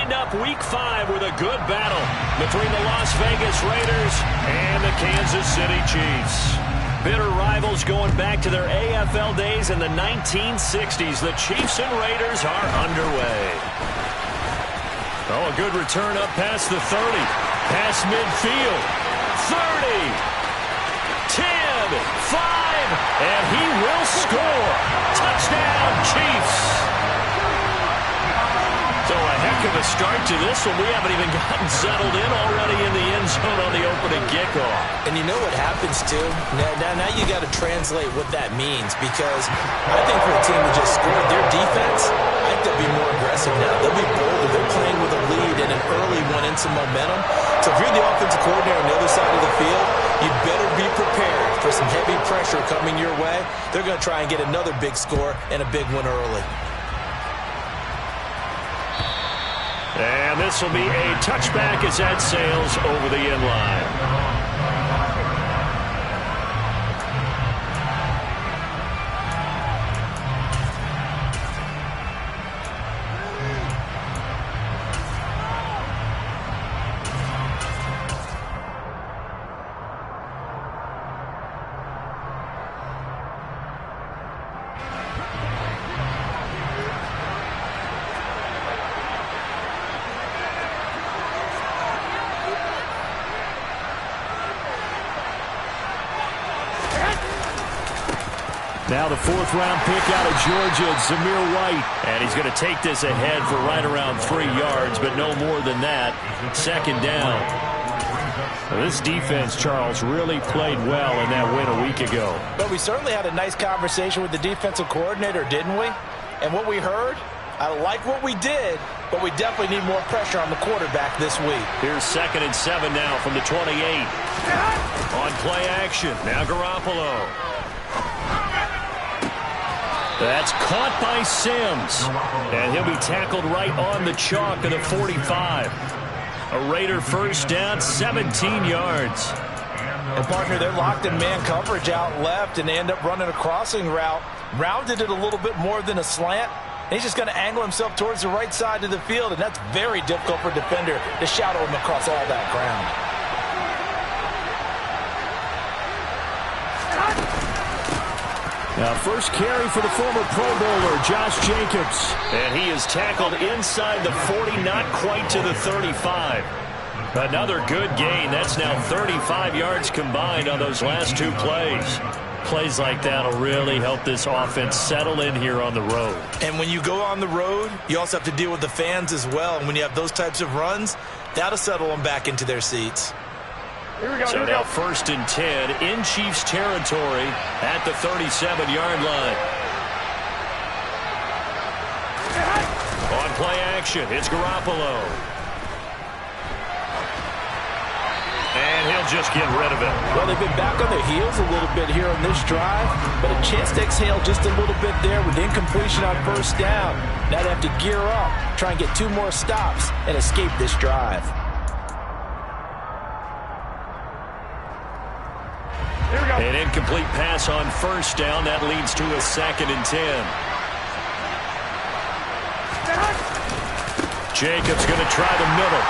wind up Week 5 with a good battle between the Las Vegas Raiders and the Kansas City Chiefs. Bitter rivals going back to their AFL days in the 1960s. The Chiefs and Raiders are underway. Oh, a good return up past the 30. Past midfield. 30. 10. 5. And he will score. Touchdown, Chiefs. So a heck of a start to this one. We haven't even gotten settled in already in the end zone on the opening kickoff. And you know what happens, too? Now you got to translate what that means, because I think for a team that just scored, their defense, I think they'll be more aggressive now. They'll be bolder. They're playing with a lead and an early one and some momentum. So if you're the offensive coordinator on the other side of the field, you better be prepared for some heavy pressure coming your way. They're going to try and get another big score and a big one early. And this will be a touchback as that sails over the end line. Now the fourth-round pick out of Georgia, Zamir White. And he's going to take this ahead for right around 3 yards, but no more than that. Second down. Well, this defense, Charles, really played well in that win a week ago. But we certainly had a nice conversation with the defensive coordinator, didn't we? And what we heard, I like what we did, but we definitely need more pressure on the quarterback this week. Here's 2nd and 7 now from the 28. On play action. Now Garoppolo. That's caught by Sims. And he'll be tackled right on the chalk of the 45. A Raider first down, 17 yards. And, partner, they're locked in man coverage out left, and they end up running a crossing route. Rounded it a little bit more than a slant. And he's just going to angle himself towards the right side of the field, and that's very difficult for a defender to shadow him across all that ground. Now, first carry for the former Pro Bowler, Josh Jacobs. And he is tackled inside the 40, not quite to the 35. Another good gain. That's now 35 yards combined on those last 2 plays. Plays like that will really help this offense settle in here on the road. And when you go on the road, you also have to deal with the fans as well. And when you have those types of runs, that'll settle them back into their seats. Here we go, so now 1st and 10 in Chiefs territory at the 37-yard line. On play action, it's Garoppolo. And he'll just get rid of it. Well, they've been back on their heels a little bit here on this drive, but a chance to exhale just a little bit there with incompletion on first down. Now they have to gear up, try and get 2 more stops, and escape this drive. An incomplete pass on first down. That leads to a 2nd and 10. Jacobs going to try the middle.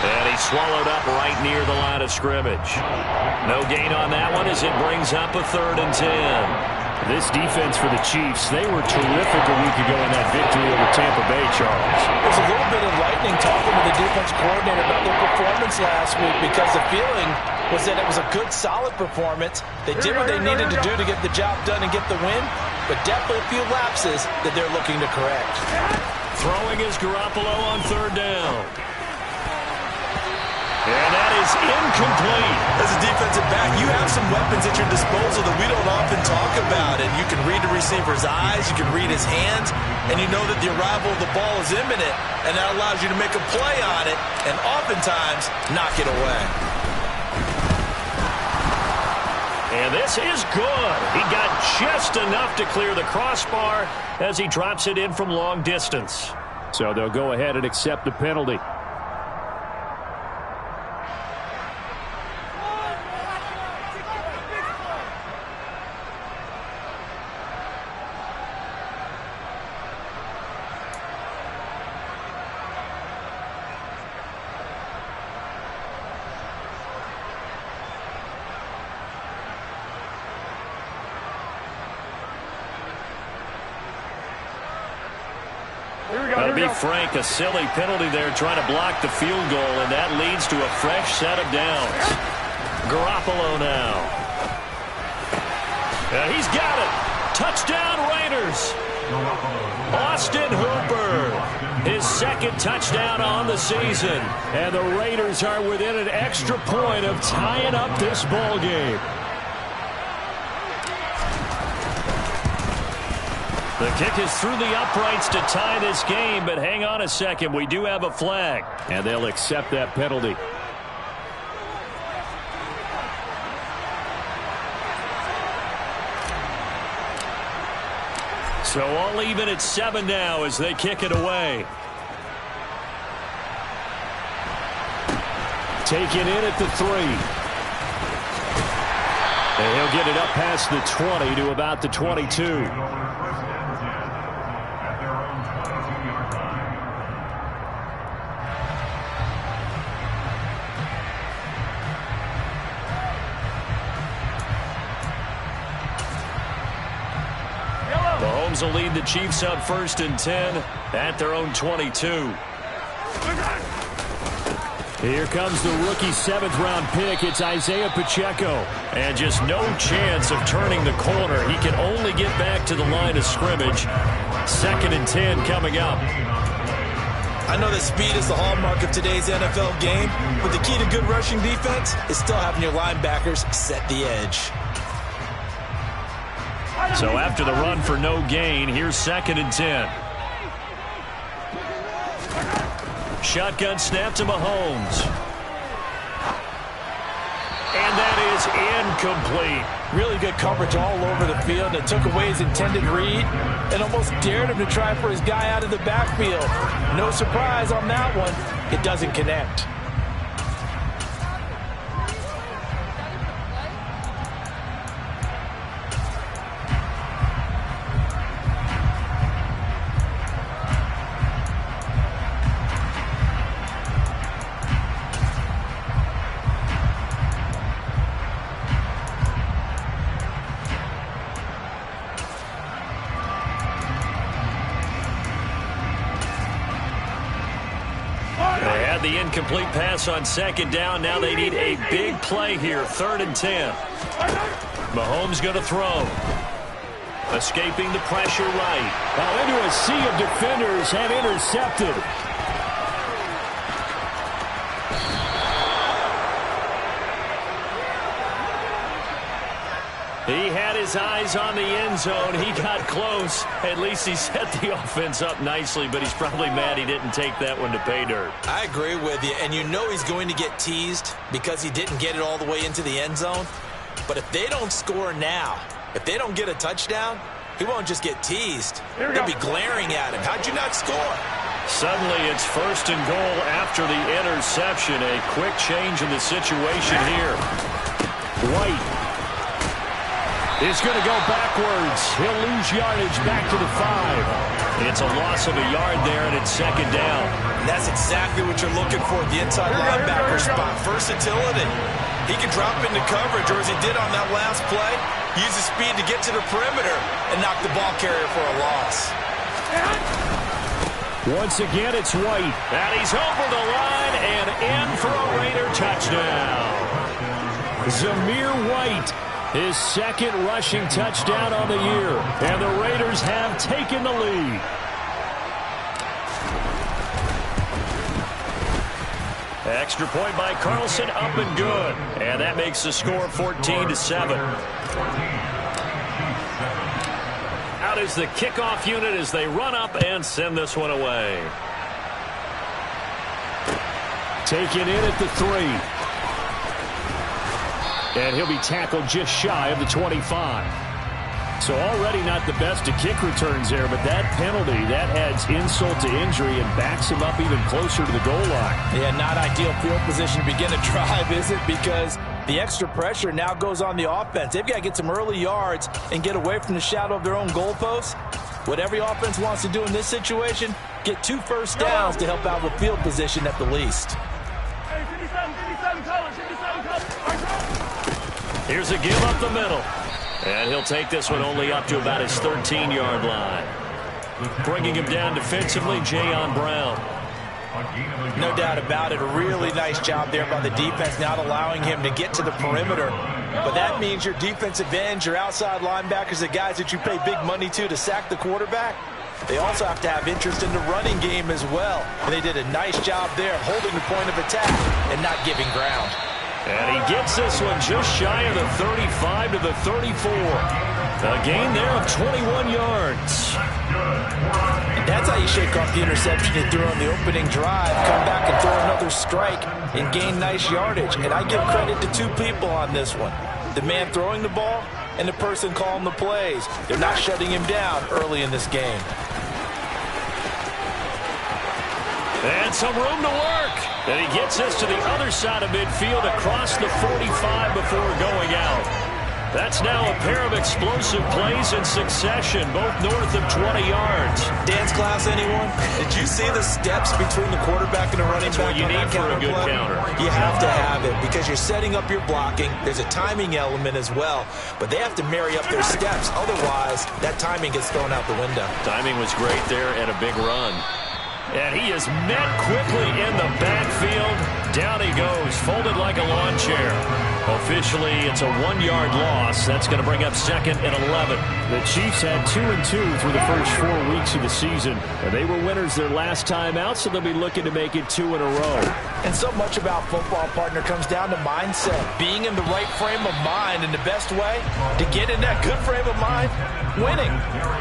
And he's swallowed up right near the line of scrimmage. No gain on that one as it brings up a 3rd and 10. This defense for the Chiefs, they were terrific a week ago in that victory over Tampa Bay, Charles. There's a little bit enlightening talking to the defense coordinator about their performance last week, because the feeling was that it was a good, solid performance. They did what they needed to do to get the job done and get the win, but definitely a few lapses that they're looking to correct. Throwing is Garoppolo on 3rd down. And that is incomplete. As a defensive back, you have some weapons at your disposal that we don't often talk about. And you can read the receiver's eyes, you can read his hands, and you know that the arrival of the ball is imminent, and that allows you to make a play on it and oftentimes knock it away. And this is good. He got just enough to clear the crossbar as he drops it in from long distance. So they'll go ahead and accept the penalty. To be frank, a silly penalty there trying to block the field goal, and that leads to a fresh set of downs. Garoppolo now. And he's got it. Touchdown Raiders. Austin Hooper, his second touchdown on the season. And the Raiders are within an extra point of tying up this ball game. The kick is through the uprights to tie this game, but hang on a second. We do have a flag, and they'll accept that penalty. So all even at 7 now as they kick it away. Taken in at the 3. And he'll get it up past the 20 to about the 22. Mahomes will lead the Chiefs up 1st and 10 at their own 22. Here comes the rookie 7th-round pick. It's Isaiah Pacheco. And just no chance of turning the corner. He can only get back to the line of scrimmage. 2nd and 10 coming up. I know that speed is the hallmark of today's NFL game, but the key to good rushing defense is still having your linebackers set the edge. So after the run for no gain, here's 2nd and 10. Shotgun snap to Mahomes. And that is incomplete. Really good coverage all over the field. It took away his intended read and almost dared him to try for his guy out of the backfield. No surprise on that one. It doesn't connect. The incomplete pass on 2nd down. Now they need a big play here. 3rd and 10. Mahomes going to throw. Escaping the pressure right. Now into a sea of defenders and intercepted. He had his eyes on the end zone. He got close. At least he set the offense up nicely, but he's probably mad he didn't take that one to pay dirt. I agree with you, and you know he's going to get teased because he didn't get it all the way into the end zone. But if they don't score now, if they don't get a touchdown, he won't just get teased. They'll be glaring at him. How'd you not score? Suddenly it's 1st and goal after the interception. A quick change in the situation here. White is going to go backwards. He'll lose yardage back to the 5. It's a loss of a yard there, and it's 2nd down. And that's exactly what you're looking for at the inside linebacker spot. Versatility. He can drop into coverage, or as he did on that last play, use his speed to get to the perimeter and knock the ball carrier for a loss. Once again, it's White. And he's over the line and in for a Raider touchdown. Zamir White, his 2nd rushing touchdown on the year. And the Raiders have taken the lead. Extra point by Carlson, up and good. And that makes the score 14-7. Out is the kickoff unit as they run up and send this one away. Taken in at the 3. And he'll be tackled just shy of the 25. So already not the best of kick returns there, but that penalty, that adds insult to injury and backs him up even closer to the goal line. Yeah, not ideal field position to begin a drive, is it? Because the extra pressure now goes on the offense. They've got to get some early yards and get away from the shadow of their own goalposts. What every offense wants to do in this situation, get 2 first downs to help out with field position at the least. Here's a give up the middle. And he'll take this one only up to about his 13-yard line. Bringing him down defensively, Jayon Brown. No doubt about it. A really nice job there by the defense, not allowing him to get to the perimeter. But that means your defensive ends, your outside linebackers, the guys that you pay big money to sack the quarterback, they also have to have interest in the running game as well. And they did a nice job there holding the point of attack and not giving ground. And he gets this one just shy of the 35 to the 34. A gain there of 21 yards. And that's how you shake off the interception you threw on the opening drive. Come back and throw another strike and gain nice yardage. And I give credit to two people on this one. The man throwing the ball and the person calling the plays. They're not shutting him down early in this game. And some room to work. And he gets this to the other side of midfield across the 45 before going out. That's now a pair of explosive plays in succession, both north of 20 yards. Dance class, anyone? Did you see the steps between the quarterback and the running back? That's what you need for a good counter. You have to have it because you're setting up your blocking. There's a timing element as well, but they have to marry up their steps. Otherwise, that timing gets thrown out the window. Timing was great there and a big run. And he is met quickly in the backfield. Down he goes, folded like a lawn chair. Officially, it's a 1-yard loss. That's going to bring up second and 11. The Chiefs had 2-2 through the first 4 weeks of the season. And they were winners their last time out, so they'll be looking to make it 2 in a row. And so much about football, partner, comes down to mindset. Being in the right frame of mind, and the best way to get in that good frame of mind, winning.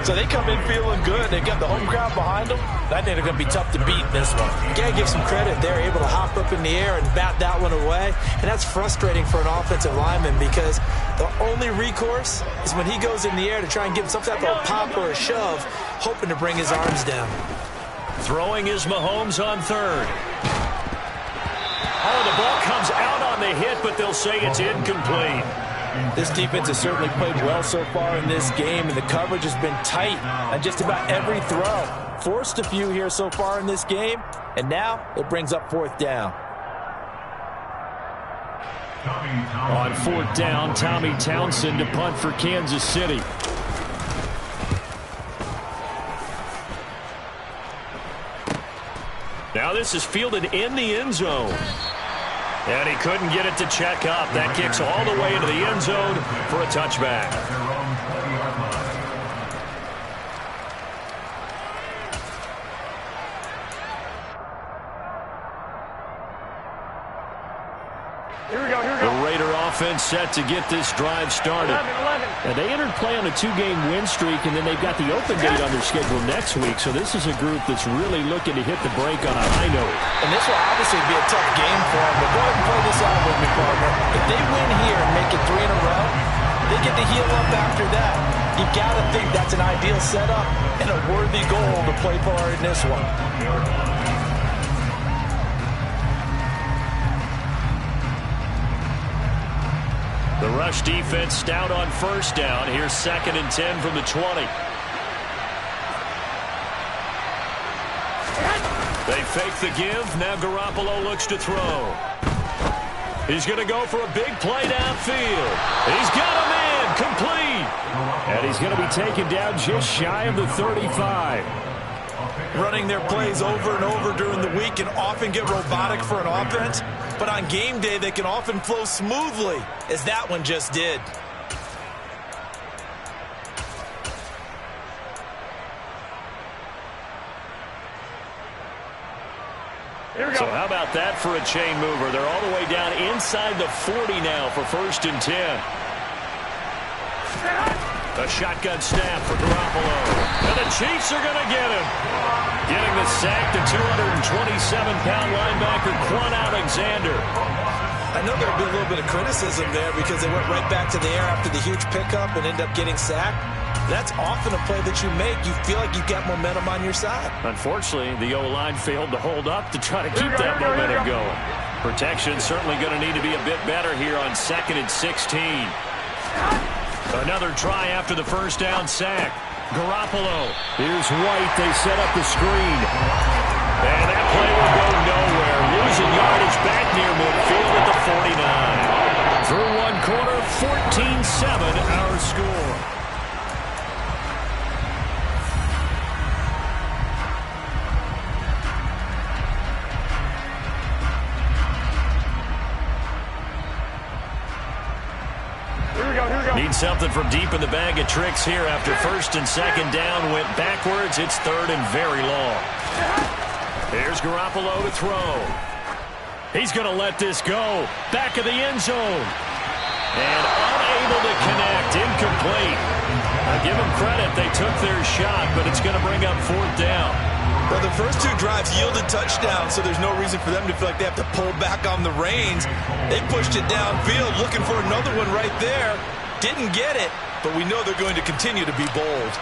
So they come in feeling good. They've got the home crowd behind them. I think they're going to be tough to beat in this one. You got to give some credit. They're able to hop up in the air and bat that one away. And that's frustrating for an offensive lineman because the only recourse is when he goes in the air to try and give him some type of a pop or a shove, hoping to bring his arms down. Throwing is Mahomes on third. Oh, the ball comes out on the hit, but they'll say it's incomplete. This defense has certainly played well so far in this game, and the coverage has been tight on just about every throw. Forced a few here so far in this game, and now it brings up fourth down. On fourth down, Tommy Townsend to punt for Kansas City. Now this is fielded in the end zone. And he couldn't get it to check up. That kicks all the way into the end zone for a touchback. The Raider offense set to get this drive started. And they entered play on a 2-game win streak, and then they've got the open date on their schedule next week. So this is a group that's really looking to hit the break on a high note. And this will obviously be a tough game for them. But go ahead and play this out with me, partner. If they win here and make it 3 in a row, they get to heal up after that. You got to think that's an ideal setup and a worthy goal to play for in this one. The rush defense stout on first down. Here's 2nd and 10 from the 20. They fake the give. Now Garoppolo looks to throw. He's going to go for a big play downfield. He's got him in. Complete. And he's going to be taken down just shy of the 35. Running their plays over and over during the week can often get robotic for an offense, but on game day they can often flow smoothly, as that one just did. So how about that for a chain mover? They're all the way down inside the 40 now for 1st and 10. A shotgun snap for Garoppolo. And the Chiefs are going to get him. Getting the sack, the 227-pound linebacker, Quan Alexander. I know there'll be a little bit of criticism there because they went right back to the air after the huge pickup and ended up getting sacked. That's often a play that you make. You feel like you've got momentum on your side. Unfortunately, the O-line failed to hold up to try to keep that momentum going. Protection certainly going to need to be a bit better here on 2nd and 16. Another try after the first down sack. Garoppolo. Here's White. They set up the screen. And that play will go nowhere. Losing yardage back near midfield at the 49. Through one quarter, 14-7 our score. Trying something from deep in the bag of tricks here after first and second down. Went backwards. It's third and very long. Here's Garoppolo to throw. He's going to let this go. Back of the end zone. And unable to connect. Incomplete. Now give them credit. They took their shot, but it's going to bring up fourth down. Well, the first two drives yielded touchdowns, so there's no reason for them to feel like they have to pull back on the reins. They pushed it downfield, looking for another one right there. Didn't get it, but we know they're going to continue to be bold.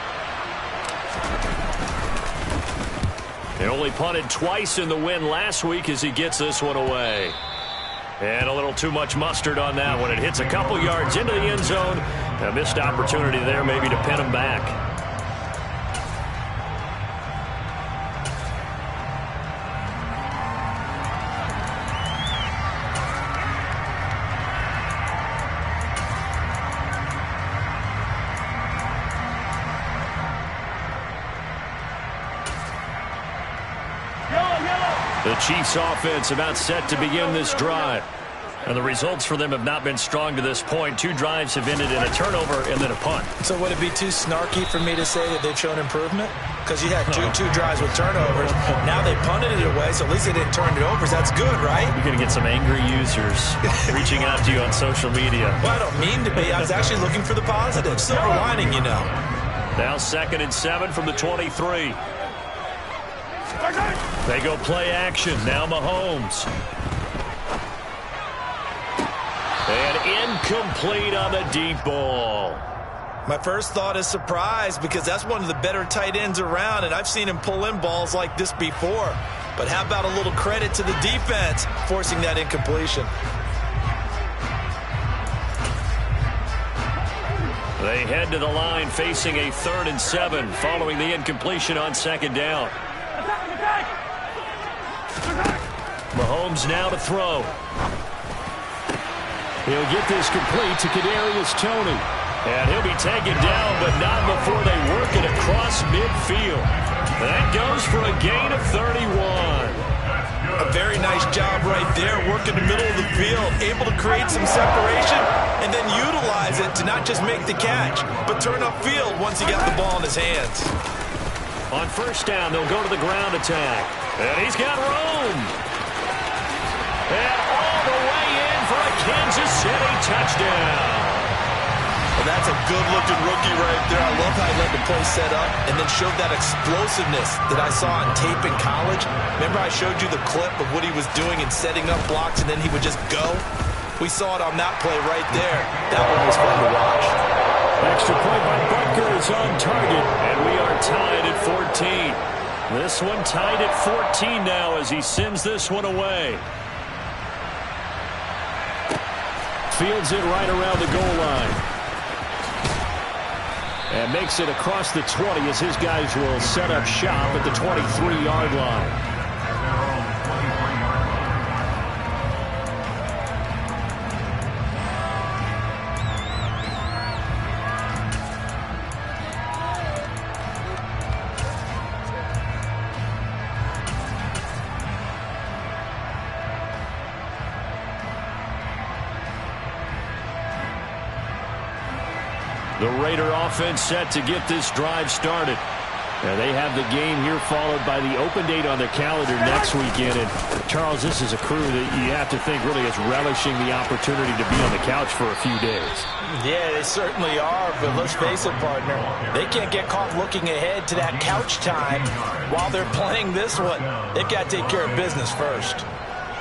They only punted twice in the win last week as he gets this one away. And a little too much mustard on that one. It hits a couple yards into the end zone. A missed opportunity there maybe to pin him back. The Chiefs offense about set to begin this drive. And the results for them have not been strong to this point. Two drives have ended in a turnover and then a punt. So would it be too snarky for me to say that they've shown improvement? Because you had two drives with turnovers. Now they punted it away, so at least they didn't turn it over. So that's good, right? You're going to get some angry users reaching out to you on social media. Well, I don't mean to be. I was actually looking for the positive. Silver lining, you know. Now 2nd and 7 from the 23. They go play action. Now Mahomes. And incomplete on the deep ball. My first thought is surprise because that's one of the better tight ends around, and I've seen him pull in balls like this before. But how about a little credit to the defense forcing that incompletion? They head to the line facing a 3rd and 7 following the incompletion on 2nd down. Mahomes now to throw. He'll get this complete to Kadarius Toney. And he'll be taken down, but not before they work it across midfield. That goes for a gain of 31. A very nice job right there, working the middle of the field, able to create some separation and then utilize it to not just make the catch, but turn upfield once he got the ball in his hands. On first down, they'll go to the ground attack. And he's got room. And all the way in for a Kansas City touchdown. Well, that's a good-looking rookie right there. I love how he let the play set up and then showed that explosiveness that I saw on tape in college. Remember I showed you the clip of what he was doing and setting up blocks, and then he would just go? We saw it on that play right there. That one was fun to watch. Extra point by Butker is on target, and we are tied at 14. This one tied at 14 now as he sends this one away. Fields it right around the goal line. And makes it across the 20 as his guys will set up shop at the 23-yard line. The Raider offense set to get this drive started. Now they have the game here followed by the open date on their calendar next weekend. And Charles, this is a crew that you have to think really is relishing the opportunity to be on the couch for a few days. Yeah, they certainly are, but let's face it, partner. They can't get caught looking ahead to that couch time while they're playing this one. They've got to take care of business first.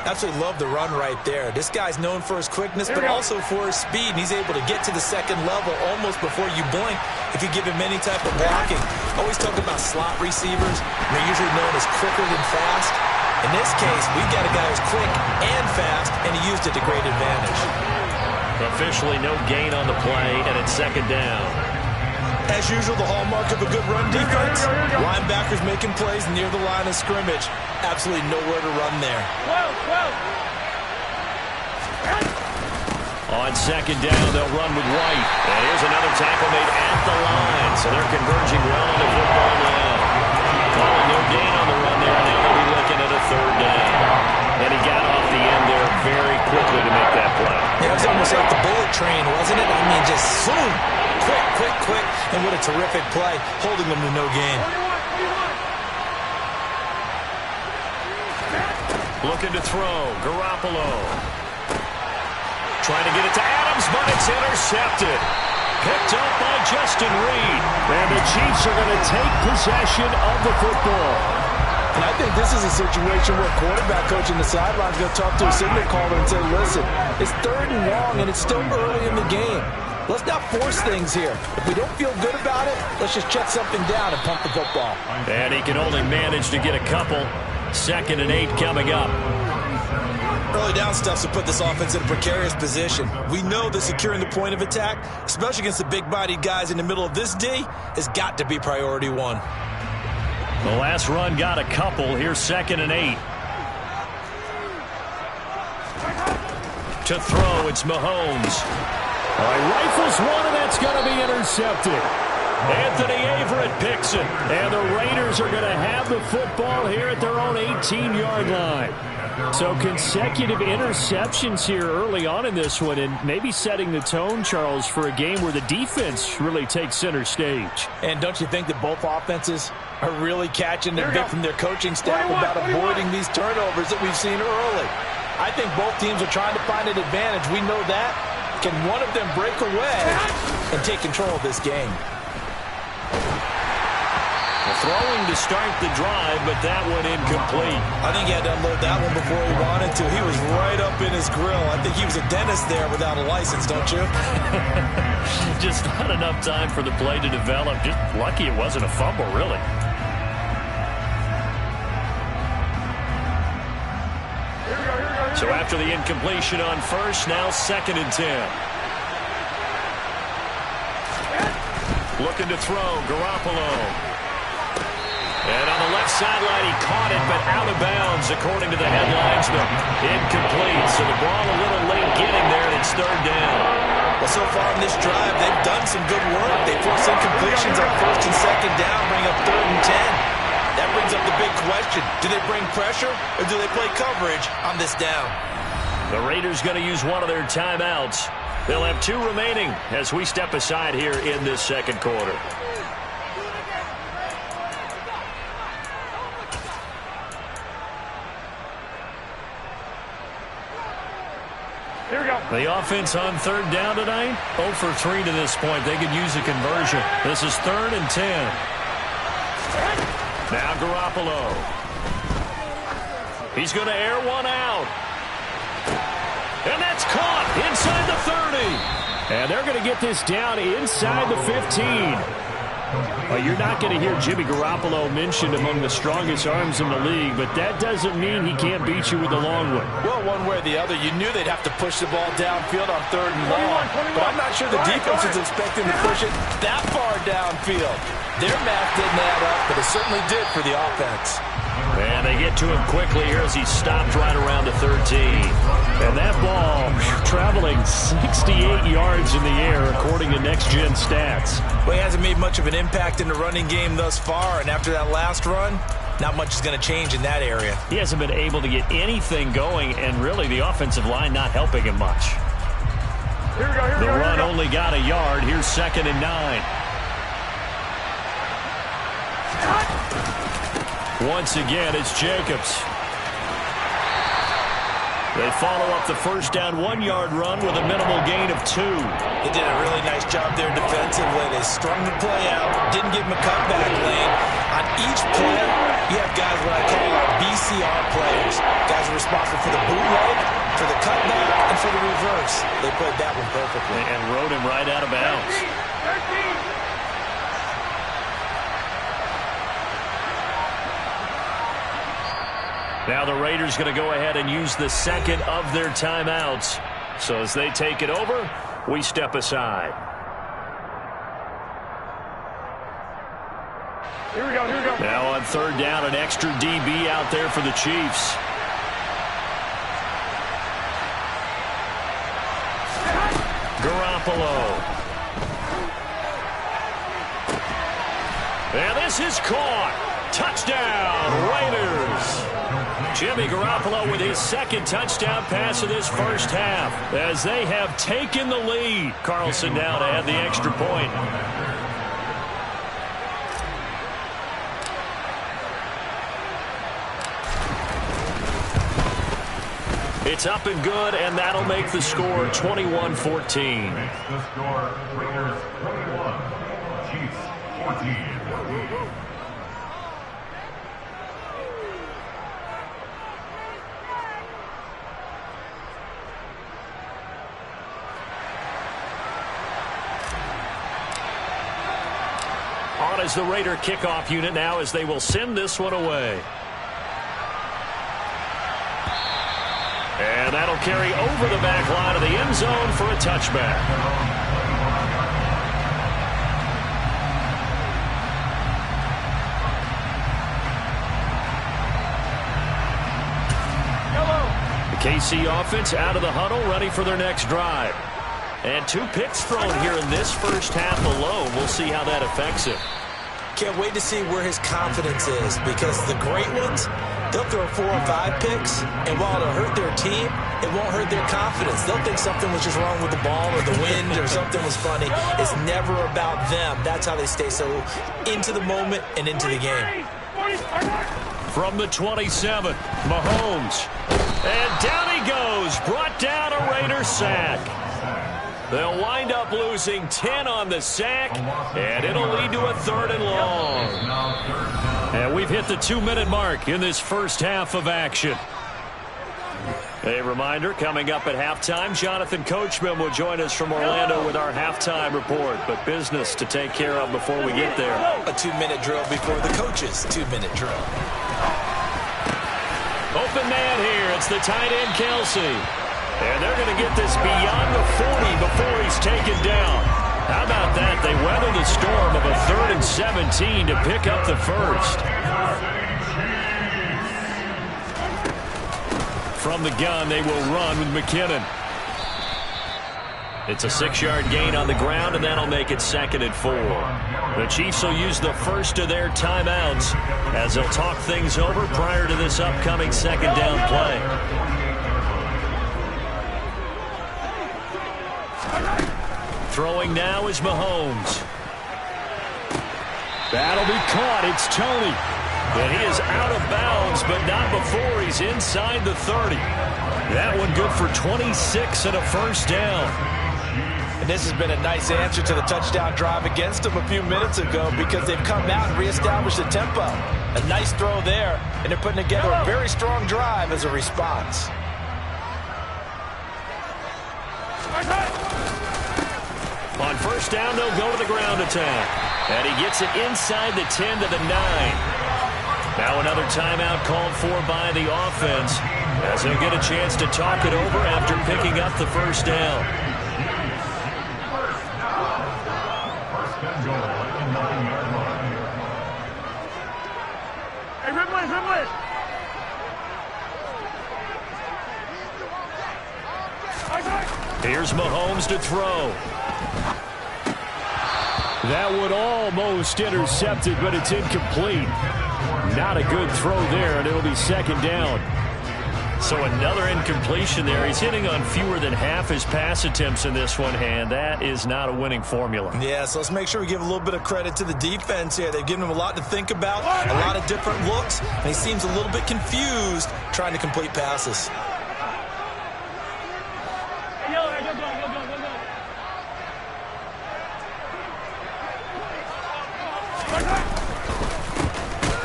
Absolutely love the run right there. This guy's known for his quickness, but also for his speed. And he's able to get to the second level almost before you blink if you give him any type of blocking. Always talk about slot receivers. They're usually known as quicker than fast. In this case, we've got a guy who's quick and fast, and he used it to great advantage. Officially no gain on the play, and it's 2nd down. As usual, the hallmark of a good run defense. Linebackers making plays near the line of scrimmage. Absolutely nowhere to run there. On 2nd down, they'll run with White. And here's another tackle made at the line. So they're converging well on the football now. Calling no gain on the run there. Now they'll be looking at a 3rd down. And he got off the end there very quickly to make that play. It was almost like the bullet train, wasn't it? I mean, just boom. Quick, and what a terrific play, holding them to no gain. Looking to throw, Garoppolo. Trying to get it to Adams, but it's intercepted. Picked up by Justin Reed. And the Chiefs are going to take possession of the football. And I think this is a situation where quarterback coach in the sideline is going to talk to a signal caller and say, listen, it's 3rd and long, and it's still early in the game. Let's not force things here. If we don't feel good about it, let's just check something down and pump the football. And he can only manage to get a couple. 2nd and 8 coming up. Early down stuff to put this offense in a precarious position. We know that securing the point of attack, especially against the big-bodied guys in the middle of this D, has got to be priority 1. The last run got a couple. Here's 2nd and 8. To throw, it's Mahomes. Rifles one, and that's going to be intercepted. Anthony Averett picks it. And the Raiders are going to have the football here at their own 18-yard line. So consecutive interceptions here early on in this one, and maybe setting the tone, Charles, for a game where the defense really takes center stage. And don't you think that both offenses are really catching their bit from their coaching staff about avoiding these turnovers that we've seen early? I think both teams are trying to find an advantage. We know that. Can one of them break away and take control of this game? Throwing to start the drive, but that one incomplete. I think he had to unload that one before he wanted to. He was right up in his grill. I think he was a dentist there without a license, don't you? Just not enough time for the play to develop. Just lucky it wasn't a fumble, really. So after the incompletion on first, now 2nd and 10. Looking to throw, Garoppolo. And on the left sideline, he caught it, but out of bounds, according to the headlinesman. Incomplete, so the ball a little late getting there, and it's 3rd down. Well, so far in this drive, they've done some good work. They force incompletions on 1st and 2nd down, bring up 3rd and 10. That brings up the big question. Do they bring pressure, or do they play coverage on this down? The Raiders going to use one of their timeouts. They'll have 2 remaining as we step aside here in this 2nd quarter. Here we go. The offense on 3rd down tonight, 0 for 3 to this point. They could use a conversion. This is 3rd and 10. Now Garoppolo. He's going to air one out. And that's caught inside the 30. And they're going to get this down inside the 15. Well, you're not going to hear Jimmy Garoppolo mentioned among the strongest arms in the league, but that doesn't mean he can't beat you with a long one. Well, one way or the other, you knew they'd have to push the ball downfield on 3rd and long. But I'm not sure the defense is expecting to push it that far downfield. Their math didn't add up, but it certainly did for the offense. And they get to him quickly here as he stopped right around the 13. And that ball traveling 68 yards in the air, according to next-gen stats. Well, he hasn't made much of an impact in the running game thus far, and after that last run, not much is going to change in that area. He hasn't been able to get anything going, and really the offensive line not helping him much. The run only got a yard. Here's 2nd and 9. Once again, it's Jacobs. They follow up the first down 1-yard run with a minimal gain of 2. They did a really nice job there defensively. They strung the play out, didn't give him a cutback lane. On each play, you have guys what I call our BCR players. Guys are responsible for the bootleg, for the cutback, and for the reverse. They played that one perfectly. And rode him right out of bounds. 13. Now the Raiders going to go ahead and use the 2nd of their timeouts. So as they take it over, we step aside. Here we go. Now on 3rd down, an extra DB out there for the Chiefs. Garoppolo. And this is caught. Touchdown, Raiders. Jimmy Garoppolo with his second touchdown pass of this first half as they have taken the lead. Carlson now to add the extra point. It's up and good, and that'll make the score 21-14. Makes the score Raiders 21, Chiefs 14. On is the Raider kickoff unit now as they will send this one away. And that'll carry over the back line of the end zone for a touchback. The KC offense out of the huddle, ready for their next drive. And 2 picks thrown here in this first half alone. We'll see how that affects him. Can't wait to see where his confidence is, because the great ones, they'll throw 4 or 5 picks, and while it'll hurt their team, it won't hurt their confidence. They'll think something was just wrong with the ball or the wind or something was funny. It's never about them. That's how they stay so into the moment and into the game. From the 27, Mahomes. And down he goes. Brought down a Raider sack. They'll wind up losing 10 on the sack, and it'll lead to a 3rd and long. And we've hit the 2-minute mark in this first half of action. A reminder, coming up at halftime, Jonathan Coachman will join us from Orlando with our halftime report, but business to take care of before we get there. A 2-minute drill before the coach's 2-minute drill. Open man here. It's the tight end, Kelsey. And they're going to get this beyond the 40 before he's taken down. How about that? They weather the storm of a 3rd and 17 to pick up the first. From the gun, they will run with McKinnon. It's a 6-yard gain on the ground, and that'll make it 2nd and 4. The Chiefs will use the first of their timeouts as they'll talk things over prior to this upcoming 2nd down play. Throwing now is Mahomes. That'll be caught. It's Tony. And he is out of bounds, but not before he's inside the 30. That one good for 26 and a first down. And this has been a nice answer to the touchdown drive against them a few minutes ago, because they've come out and reestablished the tempo. A nice throw there, and they're putting together a very strong drive as a response. On first down, they'll go to the ground attack. And he gets it inside the 10 to the 9. Now another timeout called for by the offense as they'll get a chance to talk it over after picking up the first down. First and goal at the 9-yard line. Hey, Ridley! Here's Mahomes to throw. That would almost intercept it, but it's incomplete. Not a good throw there, and it'll be 2nd down. So another incompletion there. He's hitting on fewer than half his pass attempts in this one, and that is not a winning formula. Yeah, so let's make sure we give a little bit of credit to the defense here. They've given him a lot to think about, a lot of different looks, and he seems a little bit confused trying to complete passes.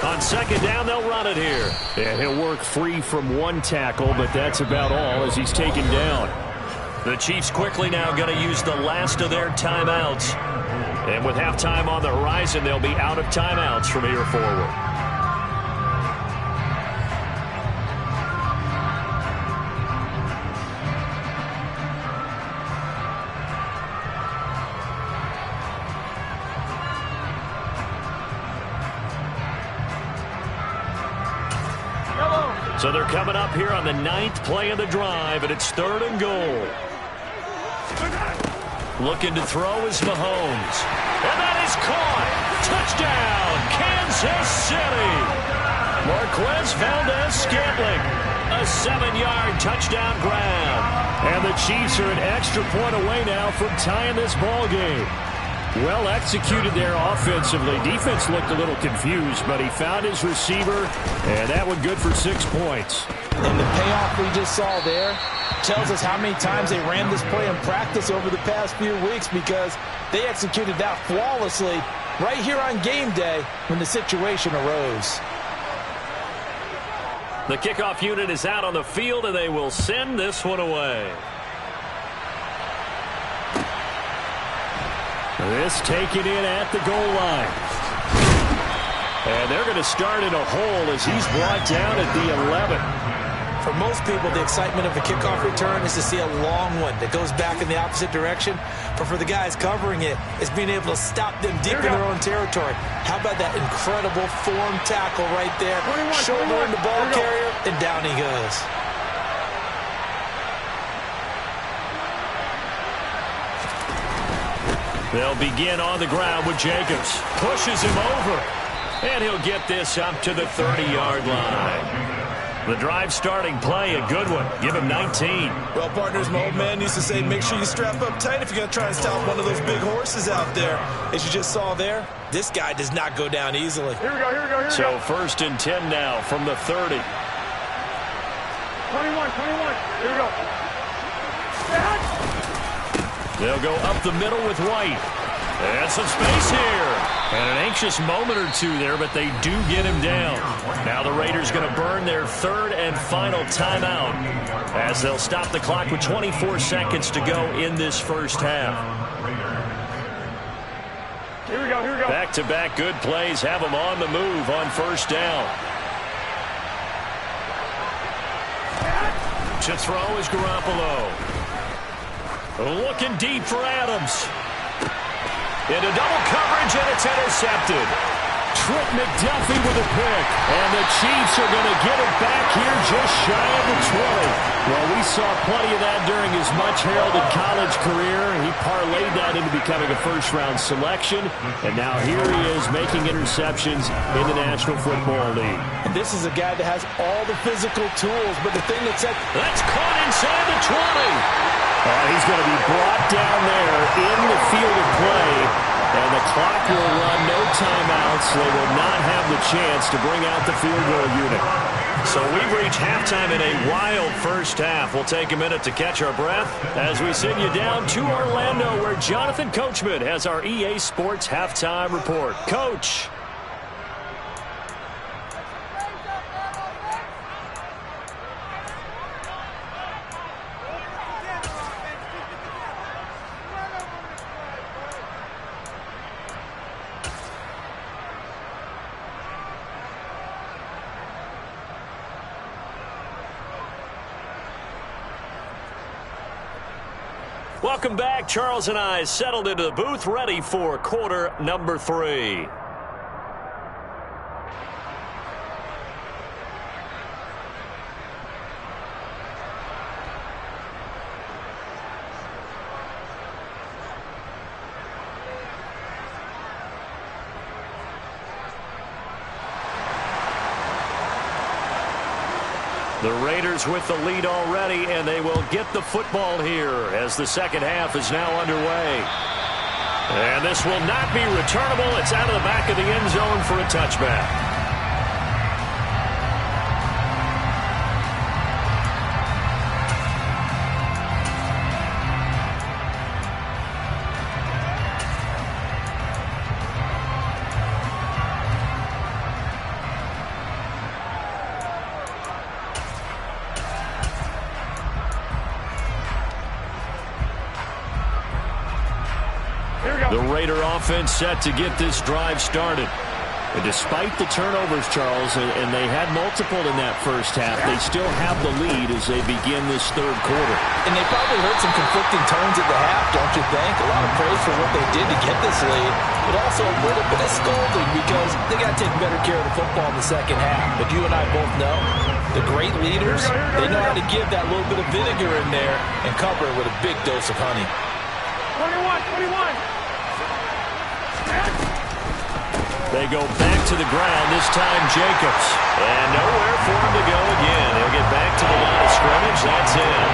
On 2nd down, they'll run it here. And he'll work free from 1 tackle, but that's about all as he's taken down. The Chiefs quickly now going to use the last of their timeouts. And with halftime on the horizon, they'll be out of timeouts from here forward. So they're coming up here on the 9th play of the drive, and it's 3rd and goal. Looking to throw is Mahomes. And that is caught. Touchdown, Kansas City. Marquez Valdez-Scantling. A 7-yard touchdown grab. And the Chiefs are an extra point away now from tying this ball game. Well executed there offensively. Defense looked a little confused, but he found his receiver, and that one good for 6 points. And the payoff we just saw there tells us how many times they ran this play in practice over the past few weeks, because they executed that flawlessly right here on game day when the situation arose. The kickoff unit is out on the field, and they will send this one away. This taken in at the goal line. And they're going to start in a hole as he's brought down at the 11. For most people, the excitement of a kickoff return is to see a long one that goes back in the opposite direction. But for the guys covering it, it's being able to stop them deep in their own territory. How about that incredible form tackle right there? Shouldering the ball carrier, and down he goes. They'll begin on the ground with Jacobs. Pushes him over. And he'll get this up to the 30-yard line. The drive starting play, a good one. Give him 19. Well, partners, my old man used to say, make sure you strap up tight if you're going to try and stop one of those big horses out there. As you just saw there, this guy does not go down easily. Here we go. So 1st and 10 now from the 30. 21. Here we go. They'll go up the middle with White. And some space here. And an anxious moment or two there, but they do get him down. Now the Raiders going to burn their 3rd and final timeout as they'll stop the clock with 24 seconds to go in this first half. Here we go. Back-to-back good plays have them on the move on 1st down. To throw is Garoppolo. Looking deep for Adams. Into double coverage, and it's intercepted. Trent McDuffie with a pick. And the Chiefs are going to get it back here just shy of the 20. Well, we saw plenty of that during his much-heralded college career. He parlayed that into becoming a first-round selection. And now here he is making interceptions in the National Football League. And this is a guy that has all the physical tools, but the thing that's caught inside the 20. He's going to be brought down there in the field of play, and the clock will run, no timeouts. They will not have the chance to bring out the field goal unit. So we've reached halftime in a wild first half. We'll take a minute to catch our breath as we send you down to Orlando, where Jonathan Coachman has our EA Sports halftime report. Coach. Welcome back. Charles and I settled into the booth, ready for quarter number 3. The Raiders with the lead already, and they will get the football here as the second half is now underway. And this will not be returnable. It's out of the back of the end zone for a touchback. The Raider offense set to get this drive started. And despite the turnovers, Charles, and they had multiple in that first half, they still have the lead as they begin this third quarter. And they probably heard some conflicting tones at the half, don't you think? A lot of praise for what they did to get this lead, but also a little bit of scolding because they got to take better care of the football in the second half. But you and I both know the great leaders, they know how to give that little bit of vinegar in there and cover it with a big dose of honey. 21. They go back to the ground, this time Jacobs. And nowhere for him to go again. He'll get back to the line of scrimmage. That's it.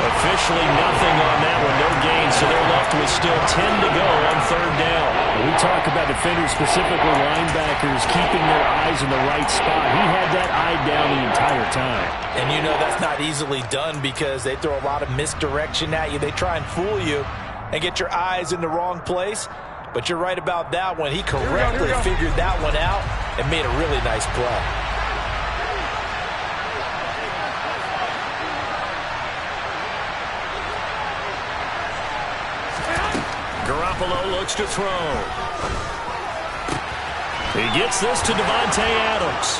Officially nothing on that one, no gain, so they're left with still 10 to go on third down. We talk about defenders, specifically linebackers, keeping their eyes in the right spot. He had that eye down the entire time. And you know that's not easily done because they throw a lot of misdirection at you. They try and fool you and get your eyes in the wrong place. But you're right about that one. He correctly figured that one out and made a really nice play. Garoppolo looks to throw. He gets this to Davante Adams.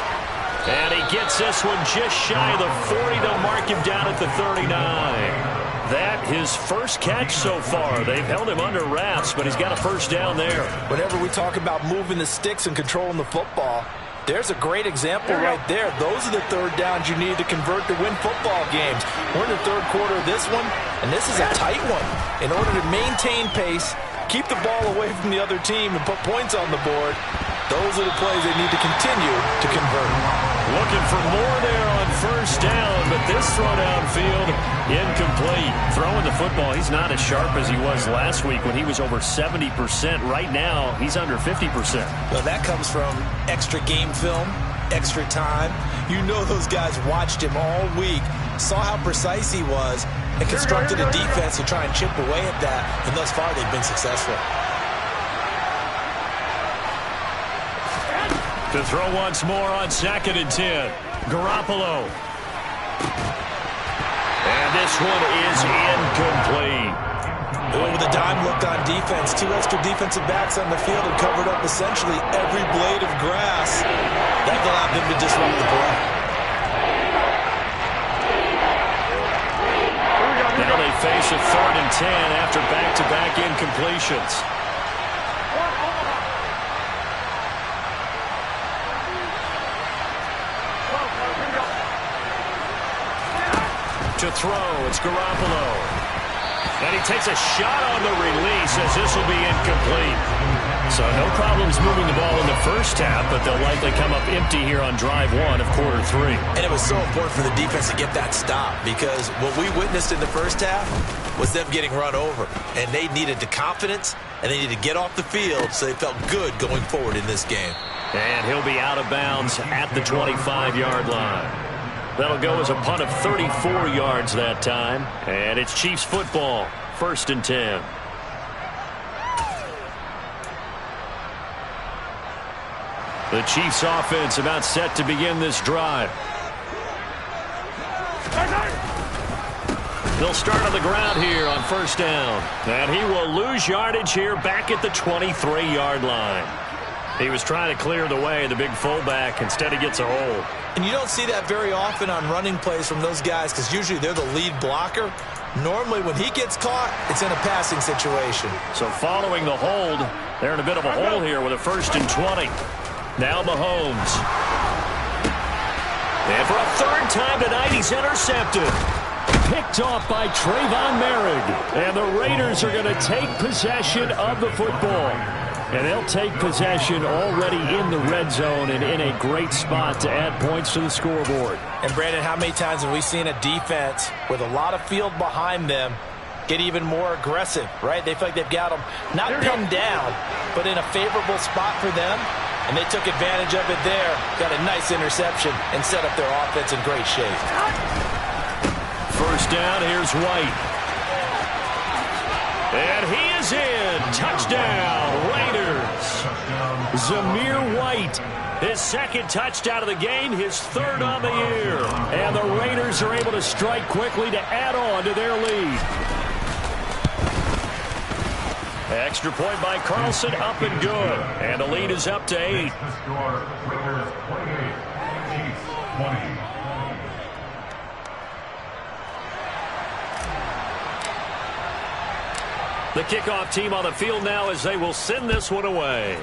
And he gets this one just shy of the 40. They'll mark him down at the 39. That his first catch so far. They've held him under wraps, but he's got a first down there. Whenever we talk about moving the sticks and controlling the football, there's a great example right there. Those are the third downs you need to convert to win football games. We're in the third quarter of this one, and this is a tight one. In order to maintain pace, keep the ball away from the other team, and put points on the board, those are the plays they need to continue to convert. Looking for more there on first down, but this throw downfield incomplete. Throwing the football, he's not as sharp as he was last week when he was over 70%. Right now, he's under 50%. Well, that comes from extra game film, extra time. You know those guys watched him all week, saw how precise he was, and constructed a defense to try and chip away at that, and thus far they've been successful. To throw once more on 2nd and 10. Garoppolo. And this one is incomplete. With a dime look on defense, 2 extra defensive backs on the field and covered up essentially every blade of grass. That allowed them to disrupt the play. Now they face a 3rd and 10 after back-to-back incompletions. To throw, it's Garoppolo. And he takes a shot on the release as this will be incomplete. So no problems moving the ball in the first half, but they'll likely come up empty here on drive 1 of quarter 3. And it was so important for the defense to get that stop because what we witnessed in the first half was them getting run over. And they needed the confidence, and they needed to get off the field so they felt good going forward in this game. And he'll be out of bounds at the 25-yard line. That'll go as a punt of 34 yards that time. And it's Chiefs football, 1st and 10. The Chiefs offense about set to begin this drive. They'll start on the ground here on 1st down. And he will lose yardage here back at the 23-yard line. He was trying to clear the way, the big fullback. Instead, he gets a hold. And you don't see that very often on running plays from those guys because usually they're the lead blocker. Normally, when he gets caught, it's in a passing situation. So following the hold, they're in a bit of a hole here with a 1st and 20. Now Mahomes. And for a 3rd time tonight, he's intercepted. Picked off by Trayvon Merrick. And the Raiders are going to take possession of the football. And they'll take possession already in the red zone and in a great spot to add points to the scoreboard. And, Brandon, how many times have we seen a defense with a lot of field behind them get even more aggressive, right? They feel like they've got them not pinned down, but in a favorable spot for them. And they took advantage of it there, got a nice interception, and set up their offense in great shape. 1st down, here's White. And he is in. Touchdown, Raiders. Zamir White, his 2nd touchdown of the game, his 3rd on the year. And the Raiders are able to strike quickly to add on to their lead. Extra point by Carlson, up and good. And the lead is up to 8. The score, Raiders 28, Chiefs 20. The kickoff team on the field now as they will send this one away.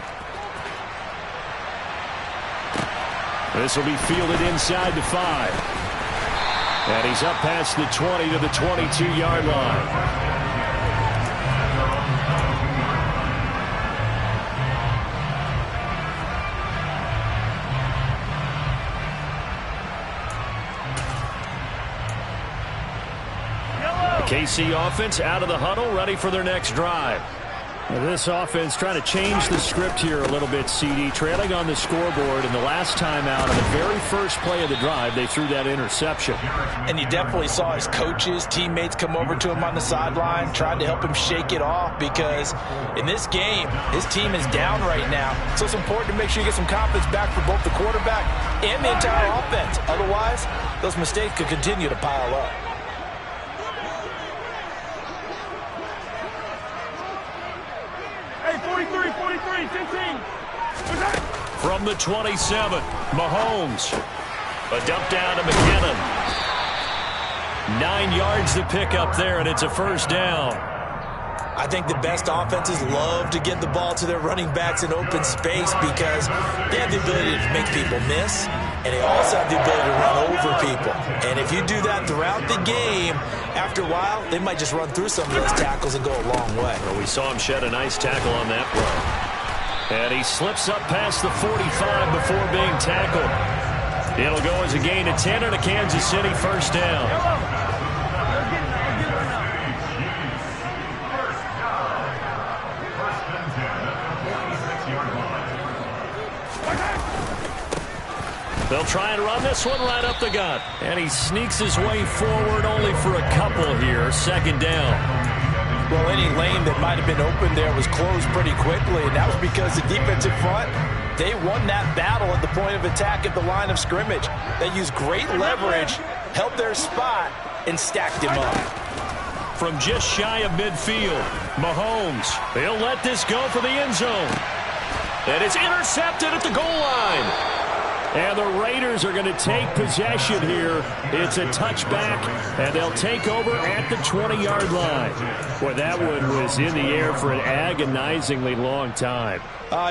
This will be fielded inside the 5. And he's up past the 20 to the 22-yard line. KC offense out of the huddle, ready for their next drive. This offense trying to change the script here a little bit, CD. Trailing on the scoreboard, and the last time out on the very first play of the drive, they threw that interception. And you definitely saw his coaches, teammates come over to him on the sideline, tried to help him shake it off because in this game, his team is down right now. So it's important to make sure you get some confidence back for both the quarterback and the entire offense. Otherwise, those mistakes could continue to pile up. From the 27, Mahomes. A dump down to McKinnon. 9 yards to pick up there, and it's a first down. I think the best offenses love to get the ball to their running backs in open space because they have the ability to make people miss, and they also have the ability to run over people. And if you do that throughout the game, after a while, they might just run through some of those tackles and go a long way. Well, we saw him shed a nice tackle on that play. And he slips up past the 45 before being tackled. It'll go as a gain of 10 and a Kansas City first down. They'll try and run this one right up the gut. And he sneaks his way forward only for a couple here. Second down. Well, any lane that might have been open there was closed pretty quickly, and that was because the defensive front, they won that battle at the point of attack at the line of scrimmage. They used great leverage, held their spot, and stacked him up. From just shy of midfield, Mahomes, he'll let this go for the end zone. And it's intercepted at the goal line. And the Raiders are going to take possession here. It's a touchback, and they'll take over at the 20-yard line. Boy, that one was in the air for an agonizingly long time.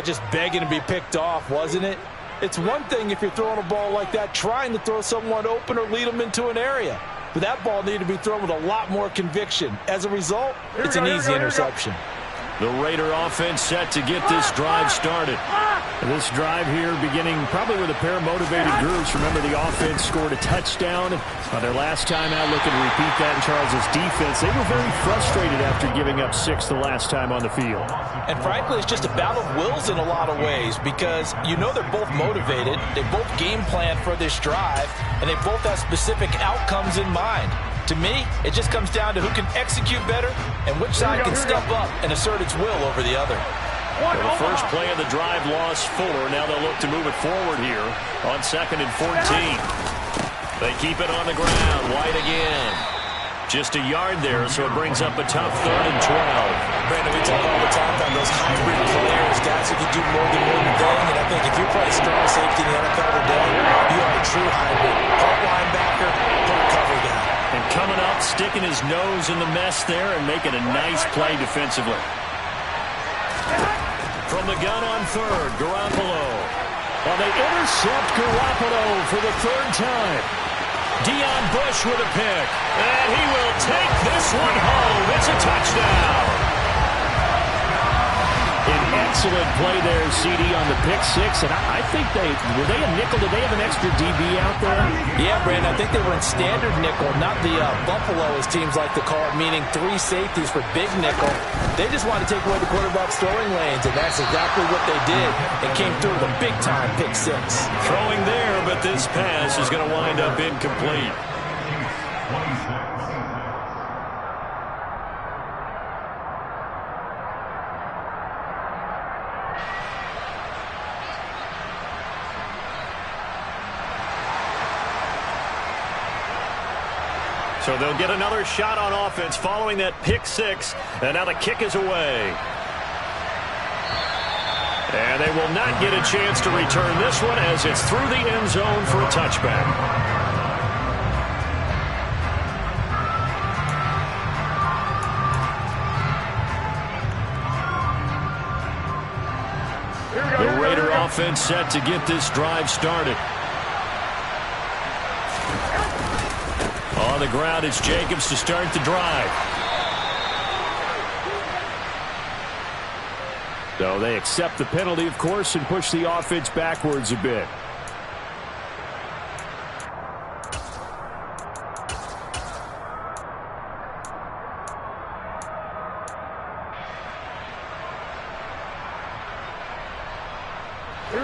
Just begging to be picked off, wasn't it? It's one thing if you're throwing a ball like that, trying to throw someone open or lead them into an area. But that ball needed to be thrown with a lot more conviction. As a result, it's an easy interception. The Raider offense set to get this drive started. This drive here beginning probably with a pair of motivated groups. Remember, the offense scored a touchdown on their last time out, looking to repeat that in Charles' defense. They were very frustrated after giving up 6 the last time on the field. And frankly, it's just a battle of wills in a lot of ways because you know they're both motivated. They both game plan for this drive, and they both have specific outcomes in mind. To me, it just comes down to who can execute better and which side can step up and assert its will over the other. Well, the first play of the drive lost 4. Now they'll look to move it forward here on 2nd and 14. They keep it on the ground. White again. Just a yard there, so it brings up a tough 3rd and 12. Brandon, we talk all the time about those hybrid players, guys who can do more than one thing. And I think if you're playing strong safety in the NFL today, you are a true hybrid. Part linebacker, part cover guy. And coming up, sticking his nose in the mess there and making a nice play defensively. From the gun on 3rd, Garoppolo. Well, they intercept Garoppolo for the 3rd time. Deion Bush with a pick. And he will take this one home. It's a touchdown. An excellent play there, CD, on the pick 6. And I think were they a nickel? Did they have an extra DB out there? Yeah, Brandon, I think they were in standard nickel, not the Buffalo, as teams like to call it, meaning 3 safeties for big nickel. They just wanted to take away the quarterback's throwing lanes, and that's exactly what they did. It came through with a big-time pick 6. Throwing there, but this pass is going to wind up incomplete. So they'll get another shot on offense following that pick 6. And now the kick is away. And they will not get a chance to return this one as it's through the end zone for a touchback. The Raider offense set to get this drive started. On the ground, it's Jacobs to start the drive. So they accept the penalty, of course, and push the offense backwards a bit.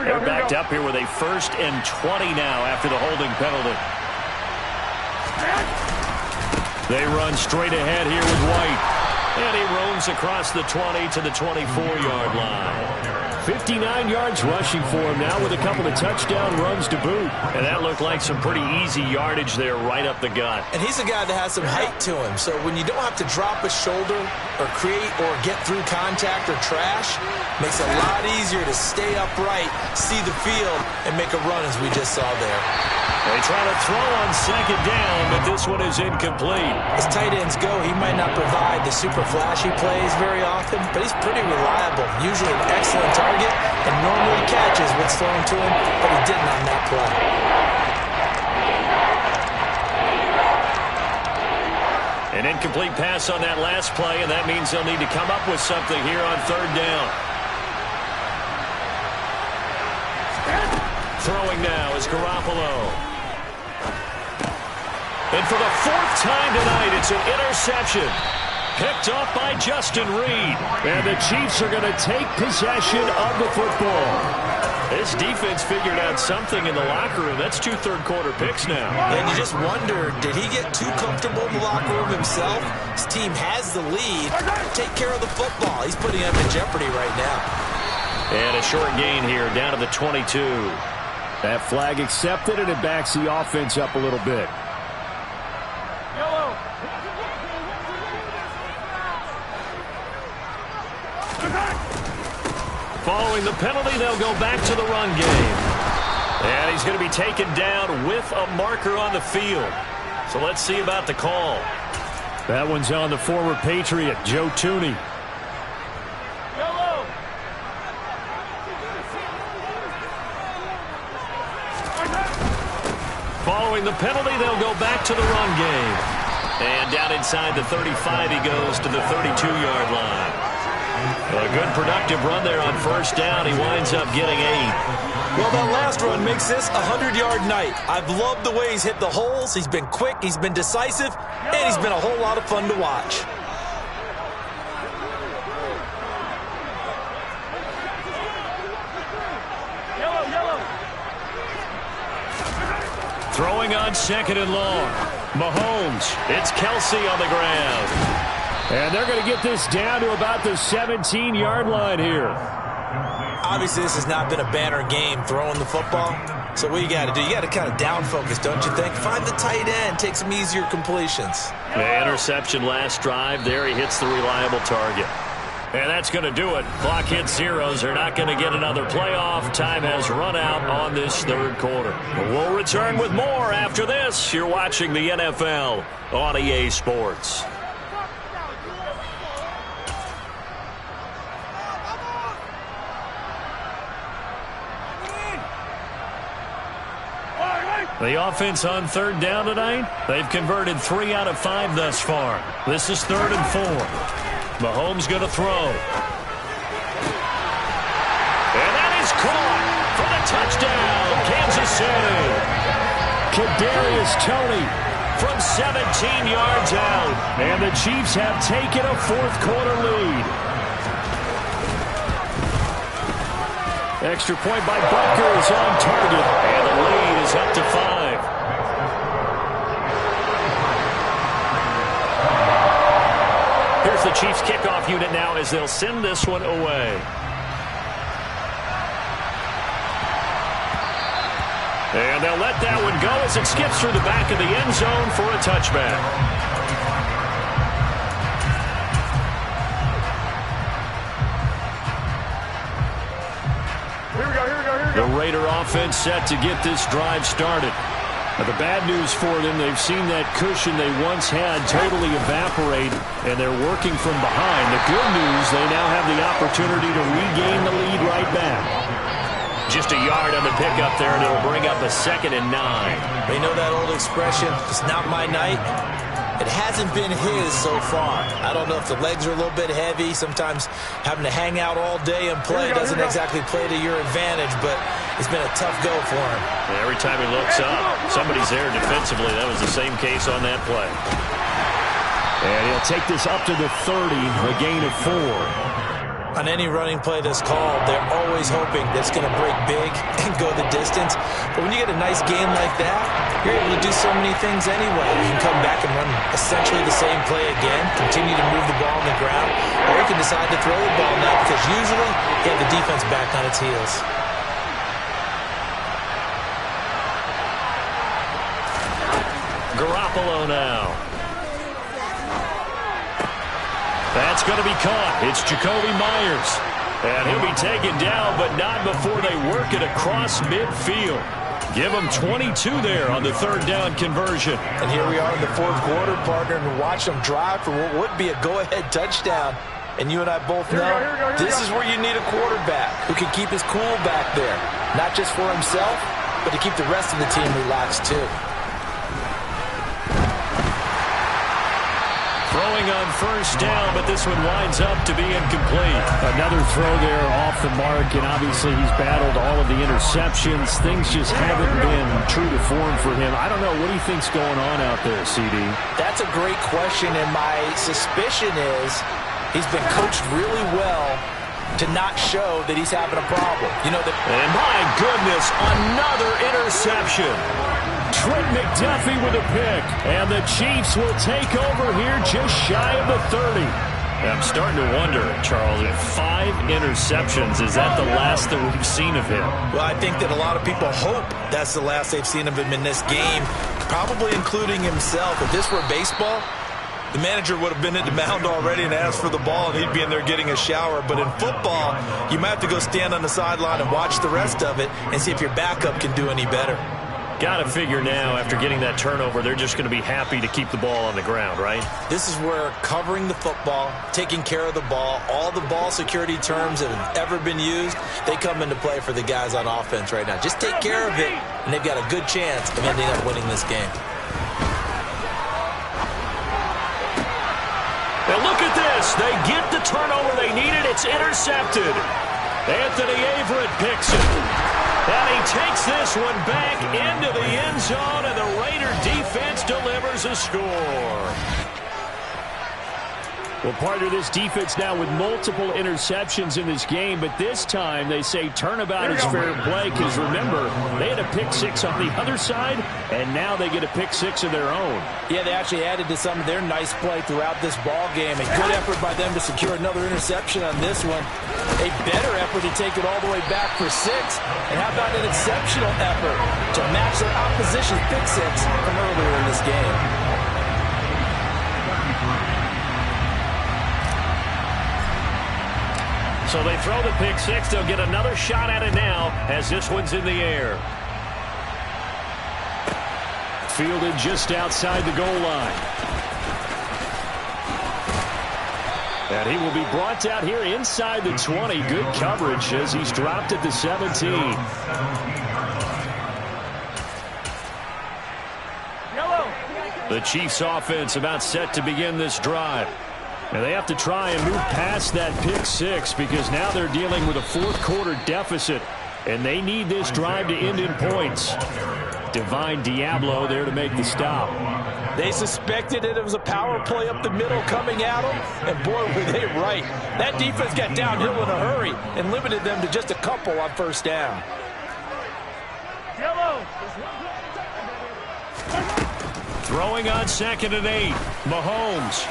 They're backed up here with a 1st and 20 now after the holding penalty. They run straight ahead here with White. And he roams across the 20 to the 24-yard line. 59 yards rushing for him now with a couple of touchdown runs to boot. And that looked like some pretty easy yardage there right up the gut. And he's a guy that has some height to him. So when you don't have to drop a shoulder or create or get through contact or trash, makes it a lot easier to stay upright, see the field, and make a run as we just saw there. They try to throw on 2nd down, but this one is incomplete. As tight ends go, he might not provide the super flashy plays very often, but he's pretty reliable, usually an excellent target, and normally catches what's thrown to him, but he didn't on that play. An incomplete pass on that last play, and that means they'll need to come up with something here on 3rd down. Throwing now is Garoppolo. And for the 4th time tonight, it's an interception. Picked off by Justin Reed. And the Chiefs are going to take possession of the football. This defense figured out something in the locker room. That's 2 third-quarter picks now. And you just wonder, did he get too comfortable in the locker room himself? His team has the lead. Take care of the football. He's putting them in jeopardy right now. And a short gain here, down to the 22. That flag accepted, and it backs the offense up a little bit. Following the penalty, they'll go back to the run game. And he's going to be taken down with a marker on the field. So let's see about the call. That one's on the former Patriot, Joe Tooney. Following the penalty, they'll go back to the run game. And down inside the 35, he goes to the 32-yard line. A good productive run there on 1st down. He winds up getting 8. Well, that last run makes this a 100-yard night. I've loved the way he's hit the holes. He's been quick, he's been decisive, and he's been a whole lot of fun to watch. Throwing on 2nd and long. Mahomes. It's Kelsey on the ground. And they're going to get this down to about the 17-yard line here. Obviously, this has not been a banner game throwing the football. So what you got to do, you got to kind of down focus, don't you think? Find the tight end, take some easier completions. The interception last drive. There he hits the reliable target. And that's going to do it. Clock hits zeros. They're not going to get another playoff. Time has run out on this 3rd quarter. We'll return with more after this. You're watching the NFL on EA Sports. The offense on 3rd down tonight, they've converted 3 out of 5 thus far. This is 3rd and 4. Mahomes going to throw. And that is caught for the touchdown, Kansas City. Kadarius Toney from 17 yards out. And the Chiefs have taken a 4th-quarter lead. Extra point by Butker is on target. And the lead is up to 5. Here's the Chiefs kickoff unit now as they'll send this one away. And they'll let that one go as it skips through the back of the end zone for a touchback. The Raider offense set to get this drive started. Now, the bad news for them, they've seen that cushion they once had totally evaporate, and they're working from behind. The good news, they now have the opportunity to regain the lead right back. Just a yard on the pickup there, and it'll bring up a 2nd and 9. They know that old expression, it's not my night. It hasn't been his so far. I don't know if the legs are a little bit heavy. Sometimes having to hang out all day and play doesn't exactly play to your advantage, but it's been a tough go for him. And every time he looks up, somebody's there defensively. That was the same case on that play. And he'll take this up to the 30, a gain of 4. On any running play that's called, they're always hoping that it's going to break big and go the distance. But when you get a nice game like that, you're able to do so many things anyway. You can come back and run essentially the same play again, continue to move the ball on the ground, or you can decide to throw the ball now because usually you have the defense back on its heels. Garoppolo now. That's going to be caught. It's Jacoby Myers. And he'll be taken down, but not before they work it across midfield. Give them 22 there on the third down conversion. And here we are in the fourth quarter, partner, and watch them drive for what would be a go-ahead touchdown. And you and I both know this is where you need a quarterback who can keep his cool back there. Not just for himself, but to keep the rest of the team relaxed too. Throwing on first down, but this one winds up to be incomplete. Another throw there off the mark, and obviously he's battled all of the interceptions. Things just haven't been true to form for him. I don't know. What do you think's going on out there, CD? That's a great question, and my suspicion is he's been coached really well to not show that he's having a problem. You know, and my goodness, another interception. Trent McDuffie with a pick, and the Chiefs will take over here just shy of the 30. I'm starting to wonder, Charles, if 5 interceptions, is that the last that we've seen of him? Well, I think that a lot of people hope that's the last they've seen of him in this game, probably including himself. If this were baseball, the manager would have been at the mound already and asked for the ball, and he'd be in there getting a shower. But in football, you might have to go stand on the sideline and watch the rest of it and see if your backup can do any better. Got to figure now, after getting that turnover, they're just going to be happy to keep the ball on the ground, right? This is where covering the football, taking care of the ball, all the ball security terms that have ever been used, they come into play for the guys on offense right now. Just take care of it, and they've got a good chance of ending up winning this game. And look at this. They get the turnover they needed. It's intercepted. Anthony Averett picks it. And he takes this one back into the end zone, and the Raider defense delivers a score. Well, partner, this defense now with multiple interceptions in this game, but this time they say turnabout is fair play because, remember, they had a pick 6 on the other side, and now they get a pick 6 of their own. Yeah, they actually added to some of their nice play throughout this ball game. A good effort by them to secure another interception on this one. A better effort to take it all the way back for 6. And how about an exceptional effort to match their opposition's pick 6 from earlier in this game. So they throw the pick 6. They'll get another shot at it now as this one's in the air. Fielded just outside the goal line. And he will be brought down here inside the 20. Good coverage as he's dropped at the 17. The Chiefs offense about set to begin this drive. And they have to try and move past that pick 6 because now they're dealing with a fourth quarter deficit. And they need this drive to end in points. Divine Diablo there to make the stop. They suspected it was a power play up the middle coming at them. And boy, were they right. That defense got downhill in a hurry and limited them to just a couple on first down. Throwing on 2nd and 8. Mahomes.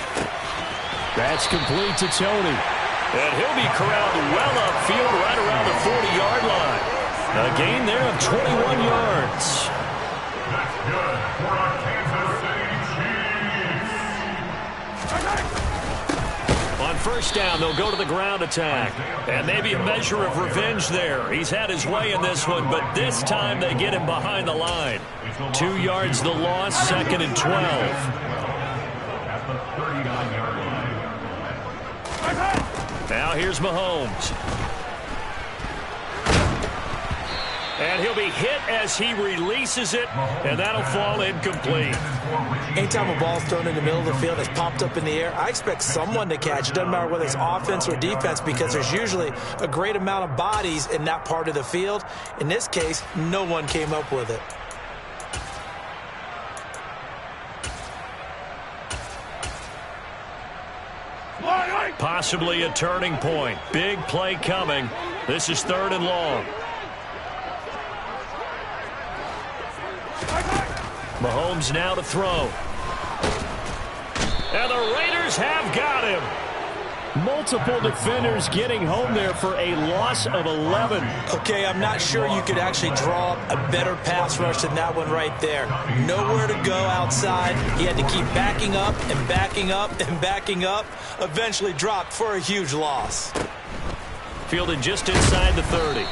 That's complete to Tony. And he'll be corralled well upfield right around the 40-yard line. A gain there of 21 yards. That's good for our Kansas City Chiefs. On first down, they'll go to the ground attack. And maybe a measure of revenge there. He's had his way in this one, but this time they get him behind the line. 2 yards the loss, 2nd and 12. At the 39-yard line. Now here's Mahomes. And he'll be hit as he releases it, and that'll fall incomplete. Anytime a ball's thrown in the middle of the field that's popped up in the air, I expect someone to catch. It doesn't matter whether it's offense or defense because there's usually a great amount of bodies in that part of the field. In this case, no one came up with it. Possibly a turning point. Big play coming. This is 3rd and long. Mahomes now to throw. And the Raiders have got him. Multiple defenders getting home there for a loss of 11. Okay, I'm not sure you could actually draw up a better pass rush than that one right there. Nowhere to go outside. He had to keep backing up and backing up and backing up. Eventually dropped for a huge loss. Fielded just inside the 30.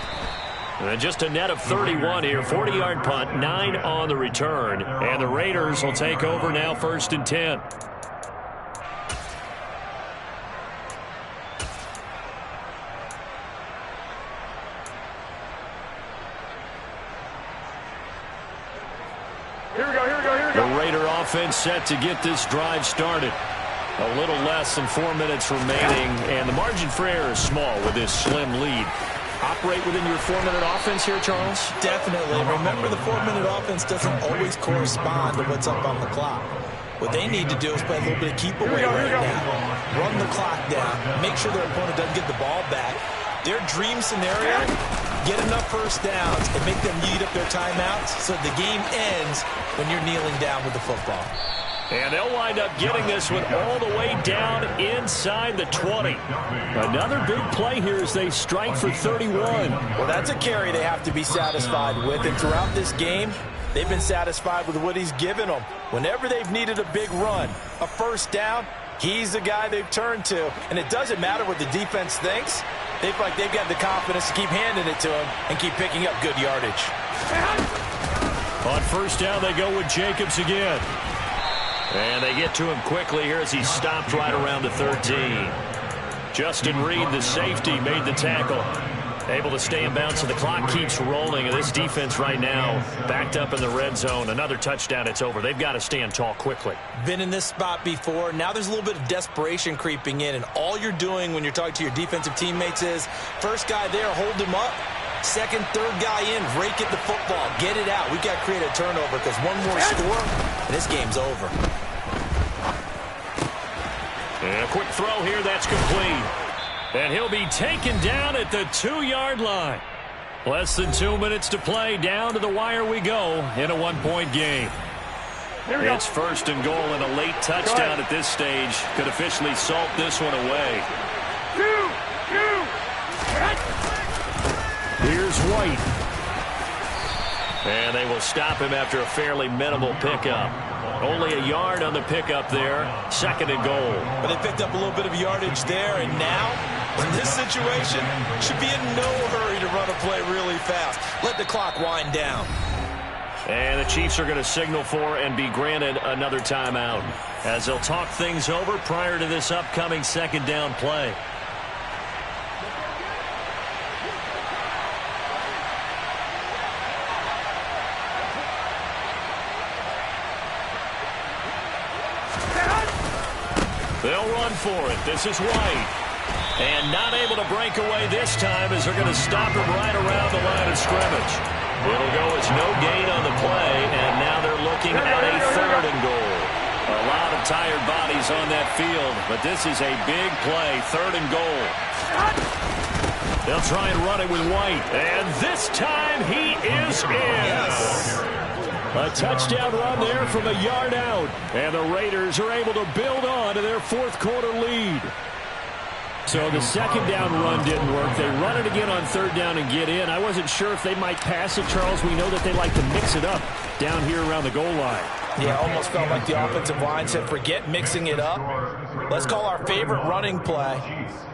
And just a net of 31 here. 40-yard punt, 9 on the return. And the Raiders will take over now, 1st and 10. The Raider offense set to get this drive started. A little less than 4 minutes remaining, and the margin for error is small with this slim lead. Operate within your 4-minute offense here, Charles? Definitely. Remember, the 4-minute offense doesn't always correspond to what's up on the clock. What they need to do is play a little bit of keep away right now. Run the clock down. Make sure their opponent doesn't get the ball back. Their dream scenario, get enough first downs and make them eat up their timeouts so the game ends when you're kneeling down with the football. And they'll wind up getting this one all the way down inside the 20. Another big play here as they strike for 31. Well, that's a carry they have to be satisfied with. And throughout this game, they've been satisfied with what he's given them. Whenever they've needed a big run, a first down, he's the guy they've turned to. And it doesn't matter what the defense thinks. They feel like they've got the confidence to keep handing it to him and keep picking up good yardage. On first down, they go with Jacobs again. And they get to him quickly here as he stopped right around the 13. Justin Reed, the safety, made the tackle. Able to stay in bounds, so the clock keeps rolling. And this defense right now backed up in the red zone. Another touchdown, it's over. They've got to stand tall quickly. Been in this spot before. Now there's a little bit of desperation creeping in. And all you're doing when you're talking to your defensive teammates is, first guy there, hold him up. Second, third guy in, rake at the football. Get it out. We've got to create a turnover because one more score, and this game's over. And a quick throw here, that's complete. And he'll be taken down at the 2-yard line. Less than 2 minutes to play. Down to the wire we go in a 1-point game. It's 1st and goal, and a late touchdown at this stage could officially salt this one away. Here's White. And they will stop him after a fairly minimal pickup. Only a yard on the pickup there. 2nd and goal. But they picked up a little bit of yardage there, and now, in this situation, should be in no hurry to run a play really fast. Let the clock wind down. And the Chiefs are going to signal for and be granted another timeout as they'll talk things over prior to this upcoming 2nd down play. They'll run for it. This is White. And not able to break away this time as they're going to stop him right around the line of scrimmage. It'll go as no gain on the play, and now they're looking at a 3rd and goal. A lot of tired bodies on that field, but this is a big play, 3rd and goal. They'll try and run it with White, and this time he is in. Yes. A touchdown run there from a yard out. And the Raiders are able to build on to their 4th quarter lead. So the 2nd down run didn't work. They run it again on 3rd down and get in. I wasn't sure if they might pass it, Charles. We know that they like to mix it up down here around the goal line. Yeah, almost felt like the offensive line said, forget mixing it up. Let's call our favorite running play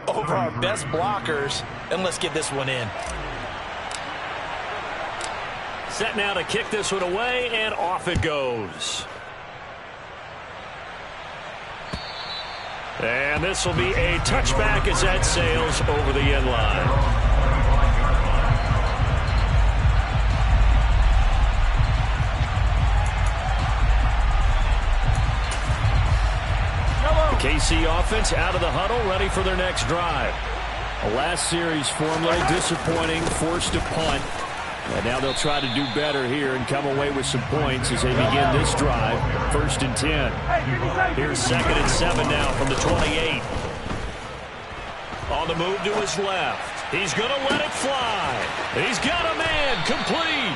over our best blockers, and let's get this one in. Set now to kick this one away, and off it goes. And this will be a touchback as that sails over the end line. The KC offense out of the huddle, ready for their next drive. The last series form a little disappointing, forced a punt. And now they'll try to do better here and come away with some points as they begin this drive. 1st and 10. Here's 2nd and 7 now from the 28. On the move to his left. He's going to let it fly. He's got a man complete.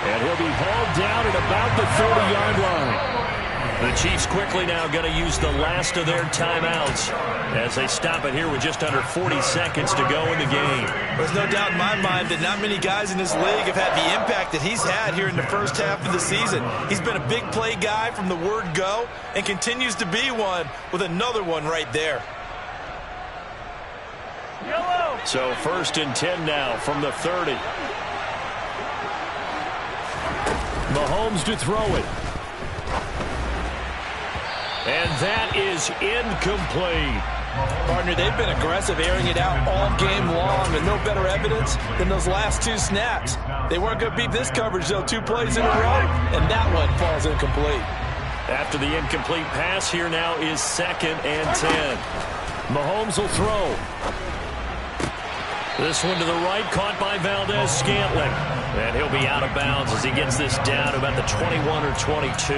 And he'll be hauled down at about the 30-yard line. The Chiefs quickly now going to use the last of their timeouts as they stop it here with just under 40 seconds to go in the game. There's no doubt in my mind that not many guys in this league have had the impact that he's had here in the first half of the season. He's been a big play guy from the word go and continues to be one with another one right there. So 1st and 10 now from the 30. Mahomes to throw it. And that is incomplete. Partner, they've been aggressive, airing it out all game long, and no better evidence than those last 2 snaps. They weren't going to beat this coverage, though, 2 plays in a row, and that one falls incomplete. After the incomplete pass, here now is 2nd and 10. Mahomes will throw. This one to the right, caught by Valdez-Scantling. And he'll be out of bounds as he gets this down to about the 21 or 22.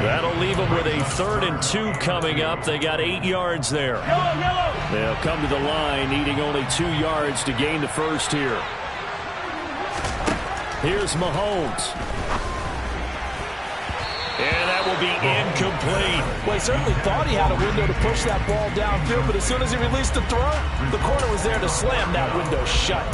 That'll leave him with a 3rd and 2 coming up. They got 8 yards there. They'll come to the line, needing only 2 yards to gain the first here. Here's Mahomes. And that will be incomplete. Well, he certainly thought he had a window to push that ball downfield, but as soon as he released the throw, the corner was there to slam that window shut.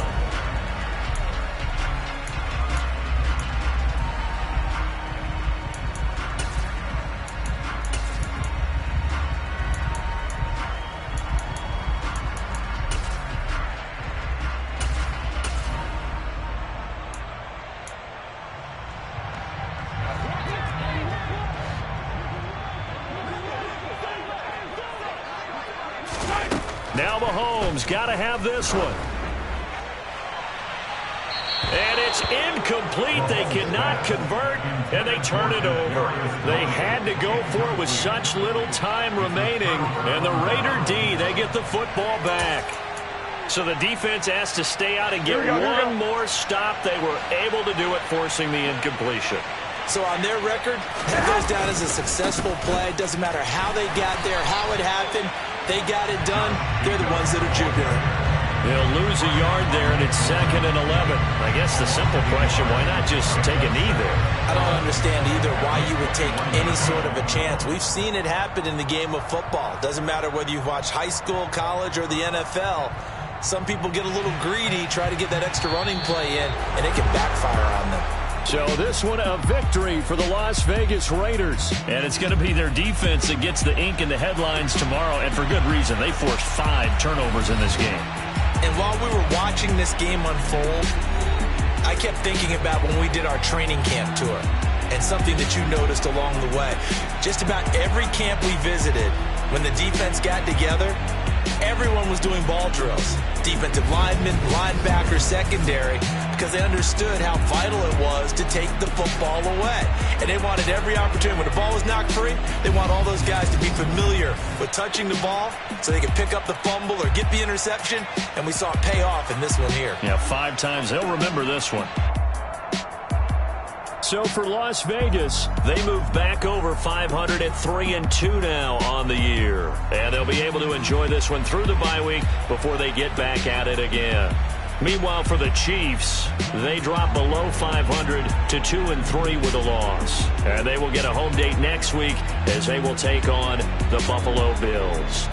Now Mahomes got to have this one. And it's incomplete. They cannot convert, and they turn it over. They had to go for it with such little time remaining. And the Raider D, they get the football back. So the defense asked to stay out and get one more stop. They were able to do it, forcing the incompletion. So on their record, that goes down as a successful play. Doesn't matter how they got there, how it happened. They got it done. They're the ones that are jubilant. They'll lose a yard there, and it's 2nd and 11. I guess the simple question, why not just take a knee there? I don't understand either why you would take any sort of a chance. We've seen it happen in the game of football. Doesn't matter whether you've watched high school, college, or the NFL. Some people get a little greedy, try to get that extra running play in, and it can backfire on them. So this one a victory for the Las Vegas Raiders. And it's going to be their defense that gets the ink in the headlines tomorrow, and for good reason. They forced 5 turnovers in this game. And while we were watching this game unfold, I kept thinking about when we did our training camp tour and something that you noticed along the way. Just about every camp we visited, when the defense got together, everyone was doing ball drills. Defensive linemen, linebackers, secondary, because they understood how vital it was to take the football away. And they wanted every opportunity. When the ball was knocked free, they want all those guys to be familiar with touching the ball so they can pick up the fumble or get the interception. And we saw it pay off in this one here. Yeah, 5 times. They'll remember this one. So for Las Vegas, they move back over 500 at 3-2 now on the year. And they'll be able to enjoy this one through the bye week before they get back at it again. Meanwhile, for the Chiefs, they drop below 500 to 2-3 with a loss. And they will get a home date next week as they will take on the Buffalo Bills.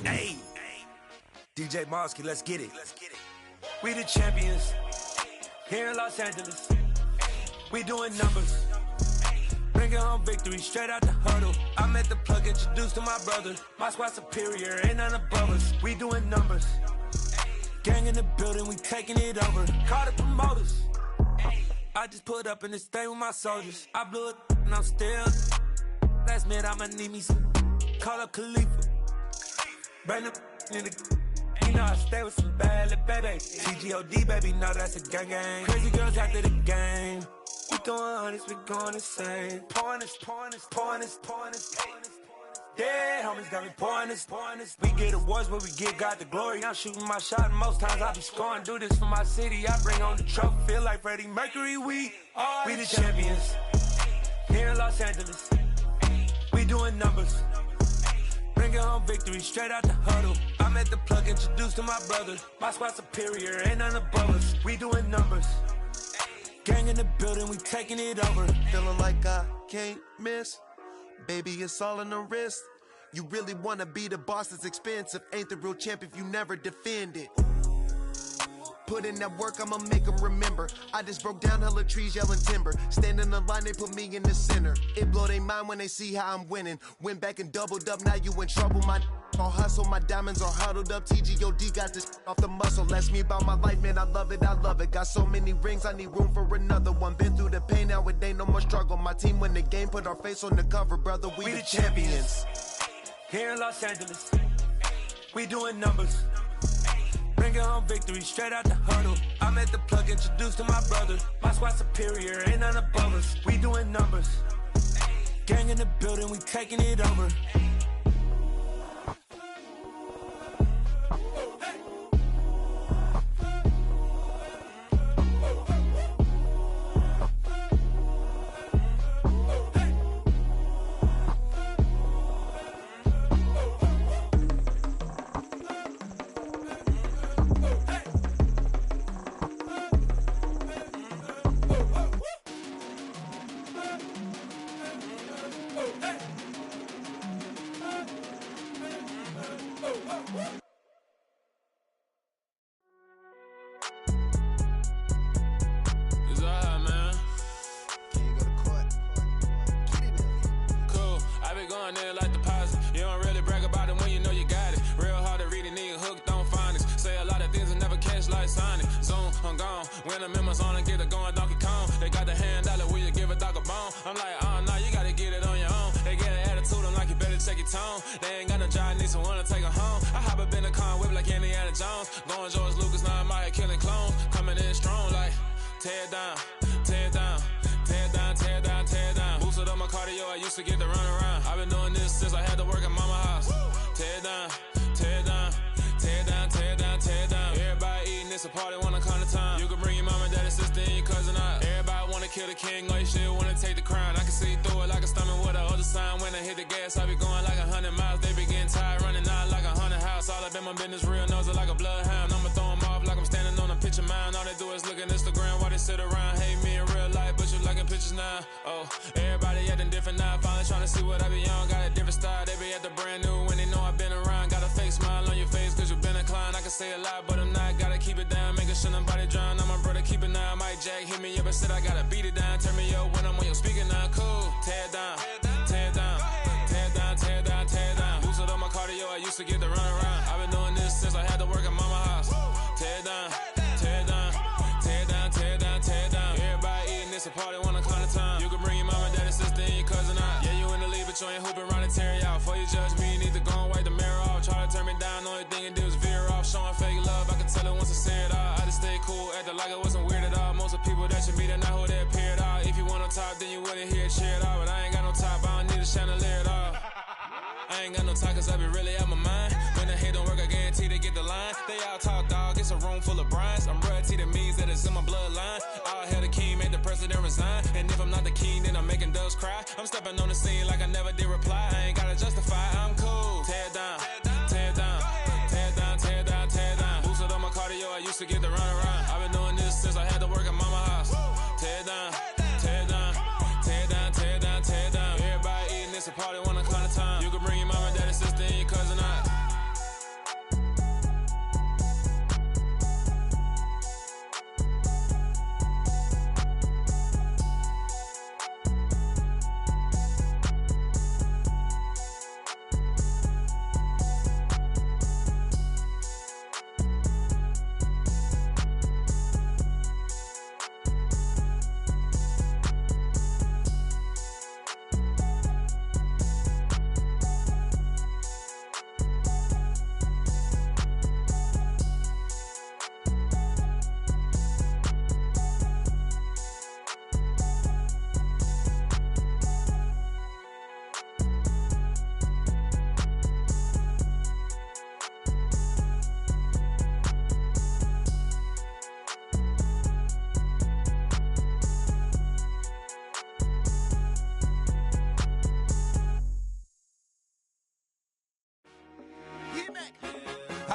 Hey, DJ Mosky, let's get it. We the champions here in Los Angeles. We doing numbers. Bringing home victory straight out the huddle. I'm at the plug, introduced to my brothers. My squad superior, ain't none above us. We doing numbers. Gang in the building, we taking it over. Call the promoters. I just put up in this thing with my soldiers. I blew it and I'm still. Last minute, I'ma need me some. Call up Khalifa. Bring the in the. You know I stay with some bad little baby. TGOD, baby, no, that's a gang gang. Crazy girls after the game. We throwing hundreds, we going insane. Pouring this. Yeah, homies got me pouring this. We get awards, but we give God the glory. I'm shooting my shot, and most times I be scoring. Do this for my city, I bring on the trophy. Feel like Freddie Mercury, we the champions here in Los Angeles. We doing numbers. Bringing home victory straight out the huddle. I'm at the plug, introduced to my brothers. My squad superior, ain't none above us. We doing numbers. Gang in the building, we taking it over. Feeling like I can't miss. Baby, it's all in the wrist. You really wanna be the boss, it's expensive. Ain't the real champ if you never defend it. Put in that work, I'ma make them remember. I just broke down hella trees, yelling timber. Stand in the line, they put me in the center. It blow they mind when they see how I'm winning. Went back and doubled up, now you in trouble. My all hustle, my diamonds are huddled up. TGOD got this off the muscle. Ask me about my life, man, I love it. Got so many rings, I need room for another one. Been through the pain, now it ain't no more struggle. My team win the game, put our face on the cover, brother. We the champions here in Los Angeles. We doing numbers. Bringing home victory straight out the huddle. I'm at the plug, introduced to my brothers. My squad superior, ain't none above us. We doing numbers. Gang in the building, we taking it over.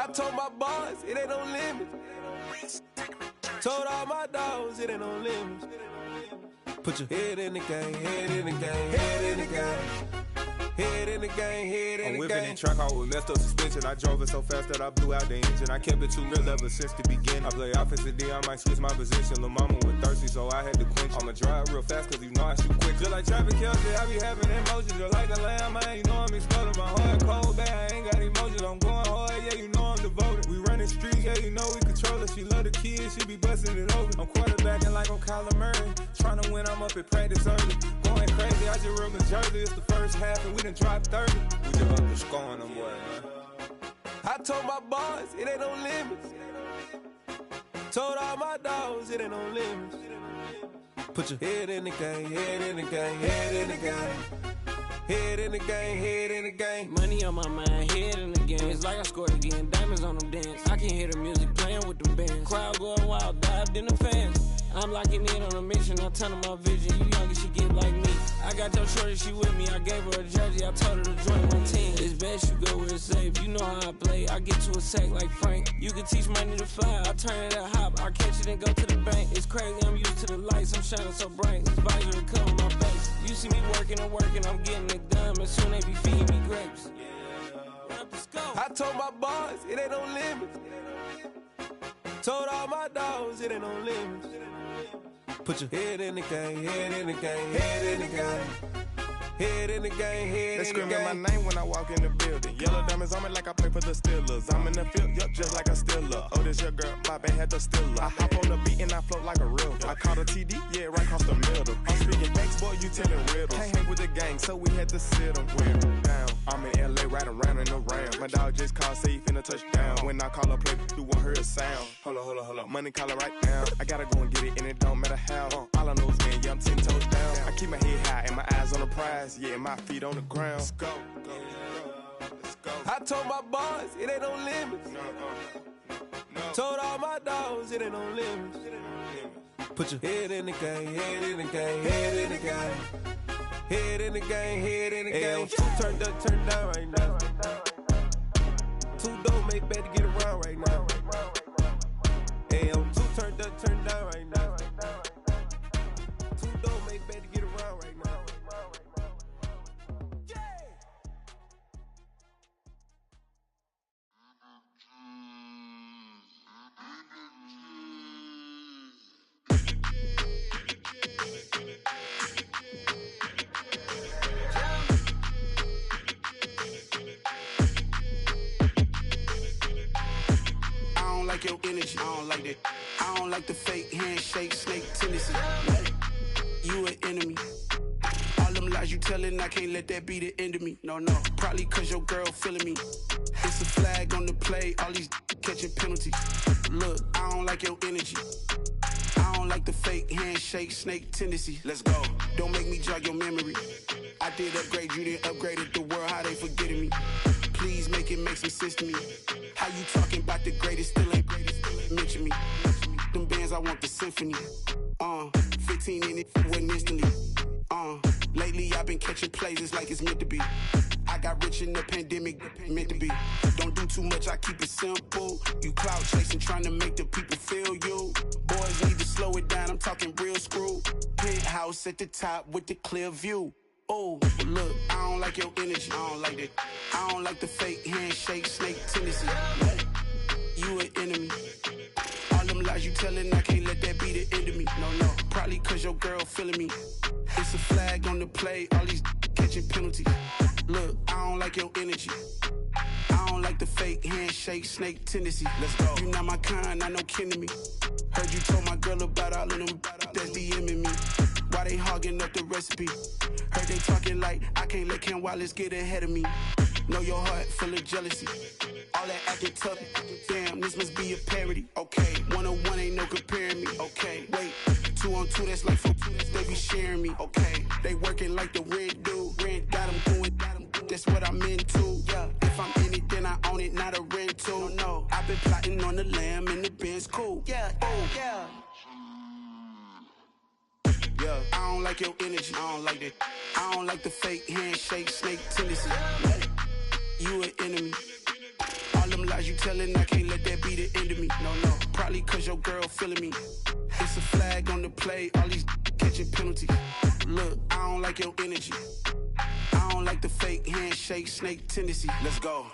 I told my boys, it ain't no limits. Told all my dogs, it ain't no limits. Put your head in the game, head in the game, head in the game. Head in the game, head in the game. I'm whipping in track out with messed up suspension. I drove it so fast that I blew out the engine. I kept it too real ever since the beginning. I play offensive D, I might switch my position. Lil' mama was thirsty, so I had to quench. I'ma drive real fast, cause you know I shoot quick. Just like traffic Kelsey, I be having emotions. Just like the lamb, man, you know I'm exploding. My heart cold, bad, I ain't got emotions. I'm going hard, yeah, you know I'm devoted. We running streets, yeah, you know we control it. She love the kids, she be busting it over. I'm quarterbacking like I'm Kyler Murray. Trying to win, I'm up at practice early. Going crazy, I just real Jersey. It's the first half, and we done dropped 30. We just underscoring them, boy, man. I told my boys, it ain't no limits. Told all my dogs, it ain't no limits. Put your head in the game, head in the game, head in the game. Head in the game, head in the game. Money on my mind, head in the game. It's like I scored again, diamonds on them dance. I can hear the music playing with them bands. Crowd going wild, dived in the fans. I'm locking in on a mission, I tell her my vision. You younger, she get like me. I got your shorty, she with me. I gave her a jersey, I told her to join my team. It's best you go where it's safe. You know how I play, I get to a sack like Frank. You can teach money to fly, I turn it at hop. I catch it and go to the bank. It's crazy, I'm used to the lights, I'm shining so bright. This visor cover my face. You see me working and working, I'm getting it done. And soon they be feeding me grapes. I told my boys, it ain't no limits. Told all my dogs, it ain't no limits. Put your head in the game, head in the game, head in the game. Head in the game, head in the game. They screaming my name when I walk in the building. Yellow diamonds on me like I play for the Steelers. I'm in the field, yup, just like a Steeler. Oh, this your girl, my bad had the Steeler. I hop on the beat and I float like a real. I caught a TD, yeah, right across the middle. I'm speaking facts, boy, you telling riddles. Can't hang with the gang, so we had to sit them down. I'm in LA, riding around and around. My dog just called, say he finna touchdown. When I call a play, you won't hear a sound. Hold up, money caller right now. I gotta go and get it, and it don't matter how. All I know is, man, yeah, I'm 10 toes down. I keep my head high and my eyes on the prize. Yeah, my feet on the ground. Let's go. Let's go. I told my boys, it ain't no limits. No. Told all my dogs, it ain't no limits. Put your head in the game, head in the game, head in the game. Head in the game, head in the game. Two turned up, turned down right now. Two dope make better get around right now. Two turned up, turned down right now. Two dope make better get around right now. Like your energy, I don't like that. I don't like the fake handshake, snake tendency. You an enemy. All them lies you telling, I can't let that be the end of me. No, probably cause your girl feeling me. It's a flag on the play, all these catching penalties. Look, I don't like your energy. I don't like the fake handshake, snake tendency. Let's go. Don't make me jog your memory. I did upgrade, you didn't upgrade it. The world, how they forgetting me. Please make it make some sense to me. How you talking about the greatest, still ain't mention me. Them bands, I want the symphony. 15 in it, went instantly. Lately I've been catching plays, it's like it's meant to be. I got rich in the pandemic, meant to be. Don't do too much, I keep it simple. You clout chasing, trying to make the people feel you. Boys need to slow it down, I'm talking real screw. Penthouse at the top with the clear view. Oh, look, I don't like your energy. I don't like that. I don't like the fake handshake, snake tendency. You an enemy. All them lies you telling, I can't let that be the end of me. No, probably cause your girl feeling me. It's a flag on the play, all these catching penalties. Look, I don't like your energy. I don't like the fake handshake, snake tendency. Let's go. You not my kind, I know kin to me. Heard you told my girl about all of them that's DMing me. Why they hogging up the recipe? Heard they talking like I can't let Ken Wallace get ahead of me. Know your heart full of jealousy. All that acting tough, damn, this must be a parody. Okay, 1-on-1 ain't no comparing me. Okay, wait, 2-on-2, that's like 4, they be sharing me. Okay, they working like the rent do. Rent got them going, that's what I'm into. Yeah, if I'm in it, then I own it, not a rental. No, I've been plotting on the lamb and the Benz cool. Yeah, yeah. Yeah, I don't like your energy. I don't like that. I don't like the fake handshake, snake tendency. You an enemy. All them lies you telling, I can't let that be the end of me. No, probably cause your girl feeling me. It's a flag on the play, all these catching penalties. Look, I don't like your energy. I don't like the fake handshake, snake tendency. Let's go.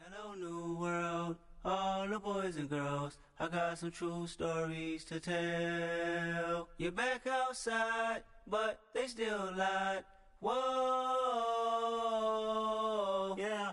Hello, new world, all the boys and girls. I got some true stories to tell. You're back outside, but they still lied. Whoa, yeah.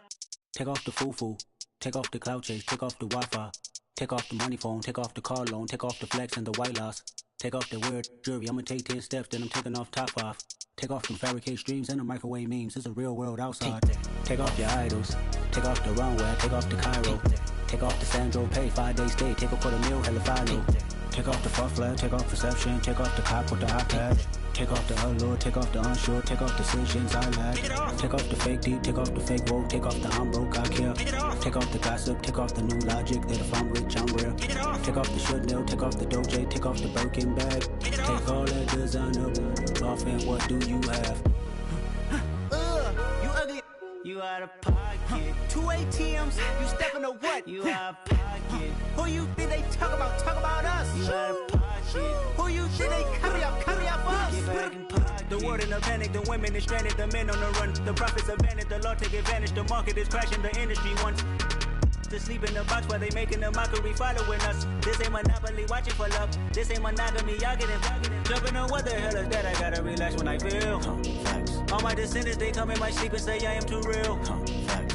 Take off the foo-foo, take off the cloud chase, take off the Wi-Fi, take off the money phone, take off the car loan, take off the flex and the white loss. Take off the weird jewelry, I'ma take 10 steps, then I'm taking off top 5. Take off them fabricate streams and the microwave memes, it's a real world outside. Take off your idols, take off the runway, take off the Cairo. Take off the Sandro pay, 5-day stay, take a $250,000, hella follow. Take off the fuck flag, take off perception, take off the cop with the iPad. Take off the allure, take off the unsure, take off decisions I lack. Take off the fake deep, take off the fake woke, take off the I'm broke, I care. Take off the gossip, take off the new logic that if I'm rich, I'm real. Take off the Chanel, take off the Doja, take off the Birkin bag. Take all that designer off and what do you have? You ugly, you out of pocket. 2 ATMs, you stepping to what? You out of pocket. Who you think they talk about us? You out of pocket. Who you think they carry up us? Get back in pocket. The world in a panic, the women is stranded, the men on the run. The profits abandoned, the law take advantage, the market is crashing, the industry wants to sleep in the box while they making a mockery following us. This ain't Monopoly, watching for love. This ain't monogamy, y'all getting jumping on what the hell is that? I gotta relax when I feel. All my descendants, they come in my sleep and say I am too real.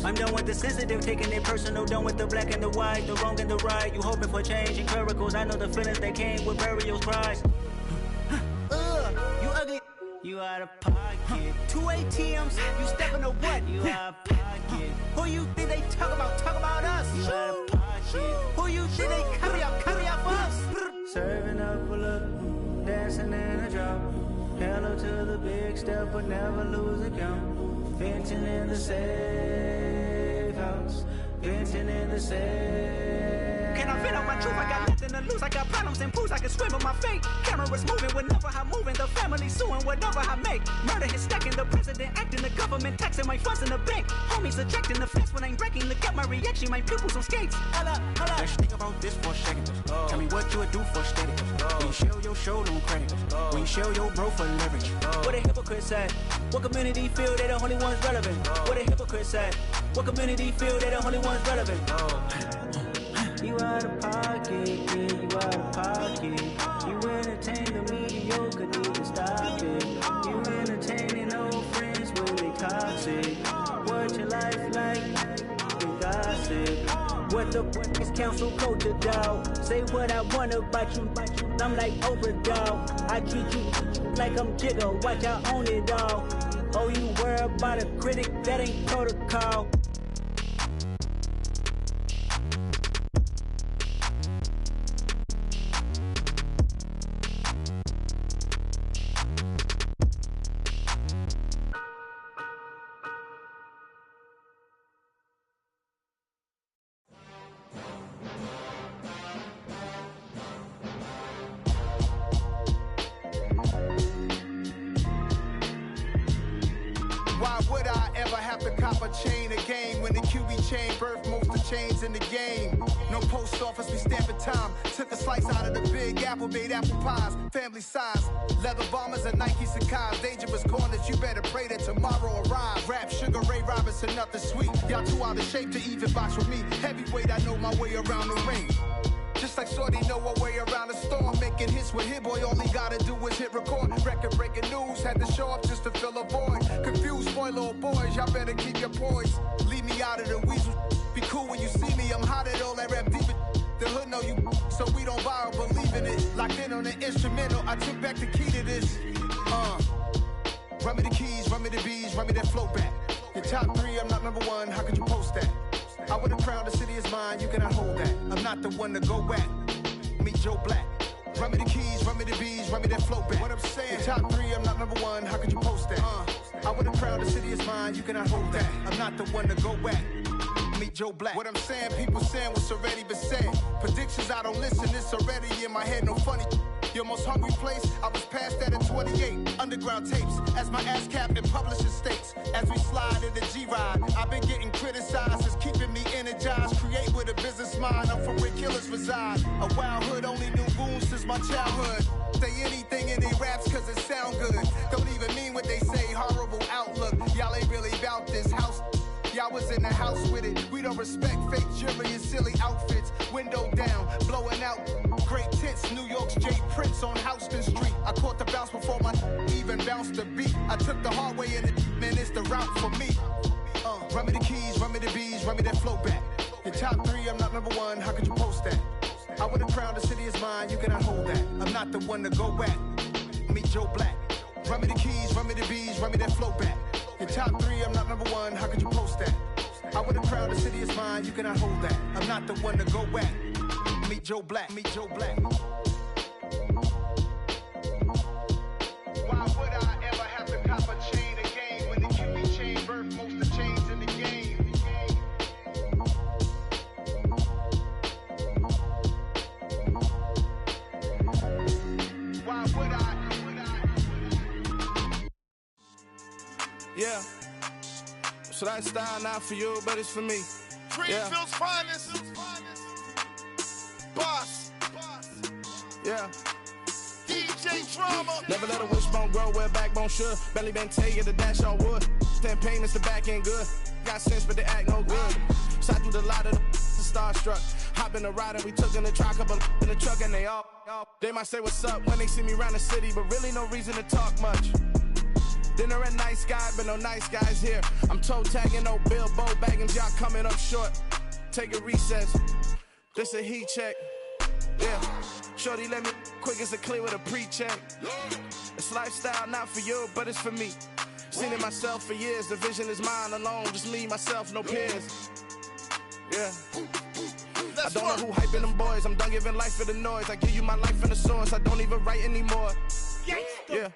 I'm done with the sensitive, taking it personal. Done with the black and the white, the wrong and the right. You hoping for change and miracles. I know the feelings that came with burial cries. You ugly, you out of pocket. 2 ATMs, you stepping to what? You out of pocket. Who you think they talk about us? You out of pocket. Who you think they carry up us? Serving up a look, dancing in a drop. Hello to the big step, but never lose a count. Venting in the safe house, venting in the safe. Can I vent out my truth? I got nothing to lose. I got problems and pools. I can swim with my fate. Cameras moving whenever I'm moving. The family suing whatever I make. Murder is stacking. The president acting. The government taxing my funds in the bank. Homies ejecting the fence when I'm breaking. Look at my reaction. My pupils on skates. Hold up. Let's think about this for a second. Tell me what you would do for steady. When you show your show no credit. When you show your bro for leverage. What a hypocrite said. What community feel they the only ones relevant? What a hypocrite said. What community feel they the only ones relevant? You out of pocket, yeah, you out of pocket. You entertain the mediocre, need to stop it. You entertaining old friends when they toxic. What your life like? You gossip. What the fuck is council culture, dog? Say what I want about you. I'm like overdog. I treat you like I'm Jigga. Watch I own it all. Oh, you worry about a critic? That ain't protocol. Why would I ever have to cop a chain again when the QB chain birthed most of chains in the game? No post office, we stamping time. Took a slice out of the big apple, made apple pies, family size. Leather bombers and Nike Sacai's. Dangerous corners, you better pray that tomorrow arrives. Rap, Sugar Ray Robinson, nothing sweet. Y'all too out of shape to even box with me. Heavyweight, I know my way around the ring. Just like Shorty know a way around the storm. Making hits with Hit Boy, all he gotta do is hit record. Record breaking news, had to show up just to fill a void. Confused boy, little boys, y'all better keep your poise. Leave me out of the weasel. Be cool when you see me, I'm hot at all that rap deep. The hood know you, so we don't buy or believe in it. Locked in on the instrumental, I took back the key to this. Run me the keys, run me the bees, run me that flow back. Your top 3, I'm not number 1, how could you post that? I would've crowned the city is mine, you cannot hold that. I'm not the one to go back. Meet Joe Black. Run me the keys, run me the bees, run me that flow back. What I'm saying, your top 3, I'm not number 1, how could you post that? I would've crowned the city is mine, you cannot hold that. I'm not the one to go back. Meet Joe Black. What I'm saying, people saying what's already been said. Predictions, I don't listen, it's already in my head, no funny. Your most hungry place, I was past that at 28. Underground tapes, as my ass cap in publishing states. As we reside. A wild hood, only knew goons since my childhood. Say anything in they raps cause it sound good. Don't even mean what they say, horrible outlook. Y'all ain't really about this house. Y'all was in the house with it. We don't respect fake jewelry and silly outfits. Window down, blowing out great tits. New York's J. Prince on Houston Street. I caught the bounce before my even bounced the beat. I took the hard way in it, man, it's the route for me. Run me the keys, run me the bees, run me that flow back. Your top 3, I'm not number 1, how could you post that? I would have crowned the city is mine, you cannot hold that. I'm not the one to go back. Meet Joe Black. Run me the keys, run me the bees, run me that flow back. Your top 3, I'm not number 1, how could you post that? I would have crowned the city is mine, you cannot hold that. I'm not the one to go back. Meet Joe Black, meet Joe Black. Why would I ever have to cop a chain again when the QB chain birthed most of the chains in the game? Why would I? Yeah. So that style not for you, but it's for me. Greenfield's finest. Boss. Yeah. DJ Drama. Never let a wishbone grow where backbone should. Belly been taking the dash all wood. 10 payments, the back end good. Got sense, but they act no good. Shot through the lot of the starstruck. Hop in the ride and we took in the truck, couple in the truck and they all. They might say what's up when they see me around the city, but really no reason to talk much. Dinner a nice guy, but no nice guys here. I'm toe tagging, no Bilbo Baggins, y'all coming up short. Take a recess. This a heat check. Yeah. Shorty let me quick as a clear with a pre-check. It's lifestyle not for you, but it's for me. Seen it myself for years. The vision is mine alone. Just me, myself, no peers. Yeah. I don't know who hyping them boys. I'm done giving life for the noise. I give you my life in the source. I don't even write anymore. Yeah.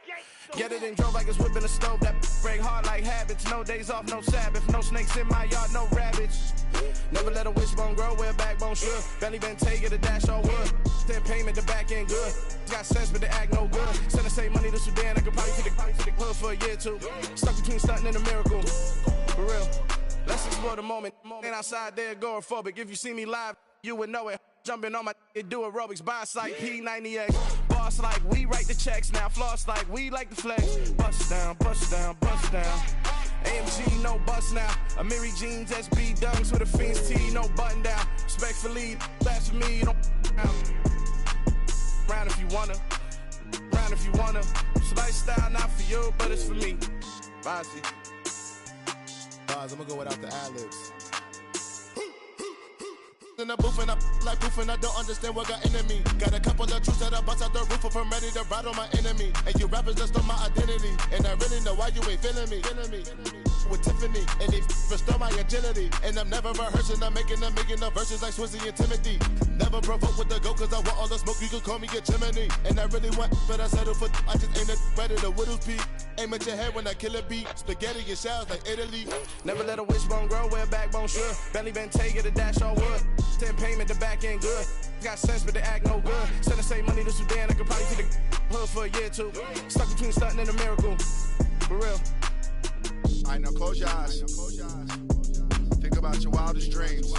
Get it and drove like it's whipping a stove. That break hard like habits. No days off, no Sabbath. No snakes in my yard, no rabbits. Never let a wishbone grow where backbone should. Belly been taking the dash all wood. 10 payment, the back end good. Got sense, but they act no good. Send the same money to Sudan. I could probably take the hood for a year or two. Stuck between stunting and a miracle. For real. Let's explore the moment. Ain't outside there agoraphobic. If you see me live, you would know it. Jumping on my do aerobics, buy site P90X. Boss like we write the checks now. Floss like we like the flex. Bust down, bust down, bust down. AMG, no bust now. Amiri jeans, SB dunks with a Fiends T, no button down. Respectfully, that's for me, don't round if you wanna. Round if you wanna. It's lifestyle not for you, but it's for me. Bossy. Bars, I'm gonna go without the ad-libs. In the booth and I like proof and I don't understand what got into me. Got a couple of truths that I bust out the roof if I'm ready to ride on my enemy. And you rappers just on my identity. And I really know why you ain't feeling me. With Tiffany and they restore my agility. And I'm never rehearsing, I'm making a million of verses like Swizzy and Timothy. Never provoke with the go cause I want all the smoke, you can call me a chimney. And I really want, but I settle for I just aim at ready to Whittles Peak. Aim at your head when I kill a beat. Spaghetti and shells like Italy. Never let a wishbone grow where backbone should. Belly been taking the dash all wood. 10 payment, the back end good. Got sense, but they act no good. Send the same money to Sudan, I could probably take the hood for a year or two. Stuck between stunting and a miracle. For real. Alright, now close your eyes. Think about your wildest dreams.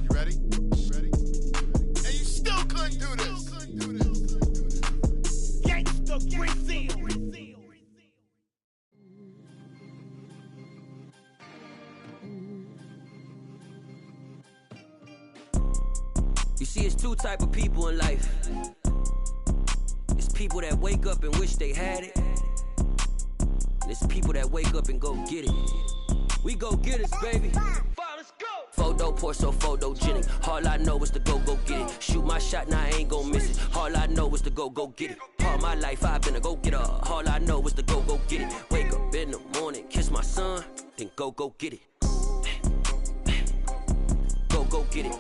You ready? And you still couldn't do this. Gangsta Brazil. You see, it's two type of people in life. It's people that wake up and wish they had it. And it's people that wake up and go get it. We go get it, baby. Photo poor, so photogenic. All I know is to go get it. Shoot my shot, now I ain't gon' miss it. All I know is to go get it. All my life I've been a go-getter. All I know is to go get it. Wake up in the morning, kiss my son, then go get it. Go get it.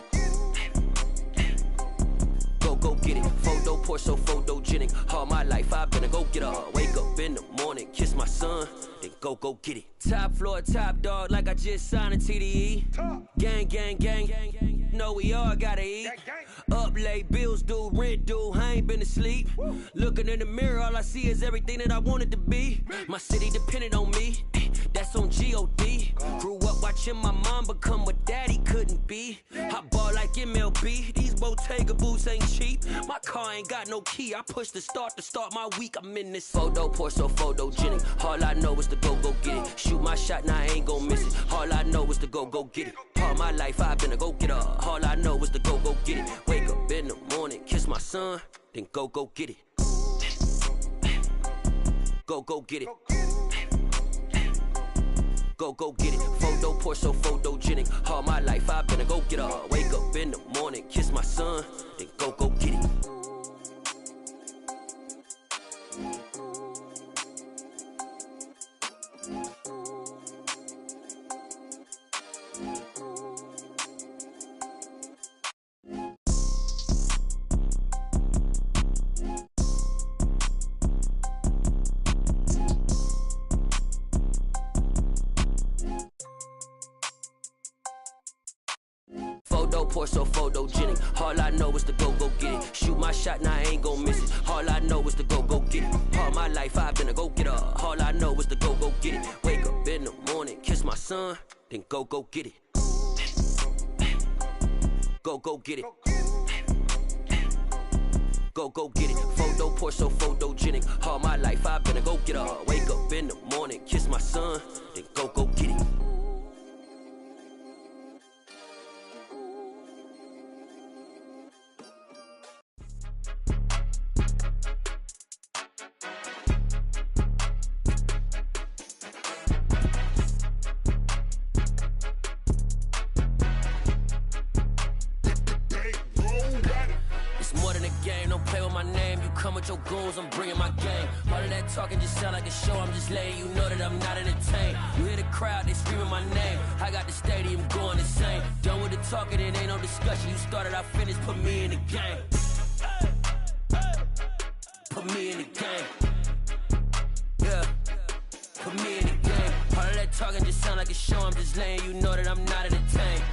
Go get it. Photo poor, so photogenic. All my life I've been a go-getter. Wake up in the morning, kiss my son, then go get it. Top floor, top dog, like I just signed a TDE. Gang. Know we all gotta eat. Up late, bills due, rent due, I ain't been asleep. Looking in the mirror, all I see is everything that I wanted to be. My city depended on me. That's that's on G.O.D. Grew up watching my mom become what daddy couldn't be. I ball like MLB, these Bottega boots ain't cheap. My car ain't got no key, I push the start to start my week. I'm in this photo, pour so photogenic. All I know is to go get it. Shoot my shot, now I ain't gon' miss it. All I know is to go get it. All my life I've been a go-getter. All I know is to go get it. Wake up in the morning, kiss my son, then go get it. Go get it. Go get it. Photo, pour so photogenic. All my life I've been a go-getter. Wake up in the morning, kiss my son, then go get it. Pour so photogenic. All I know is to go get it. Shoot my shot, now I ain't gon' miss it. All I know is to go get it. All my life I've been a go-getter. All I know is to go get it. Wake up in the morning, kiss my son, then go get it. Go get it. Go get it. Photo, pour so photogenic. All my life I've been a go-getter. Wake up in the morning, kiss my son, then go get it. Your goons, I'm bringing my game. All of that talking just sound like a show. I'm just letting you know that I'm not entertained. You hear the crowd, they screaming my name. I got the stadium going insane. Done with the talking, it ain't no discussion. You started, I finished, put me in the game. Put me in the game. Yeah, put me in the game. All of that talking just sound like a show. I'm just letting you know that I'm not entertained.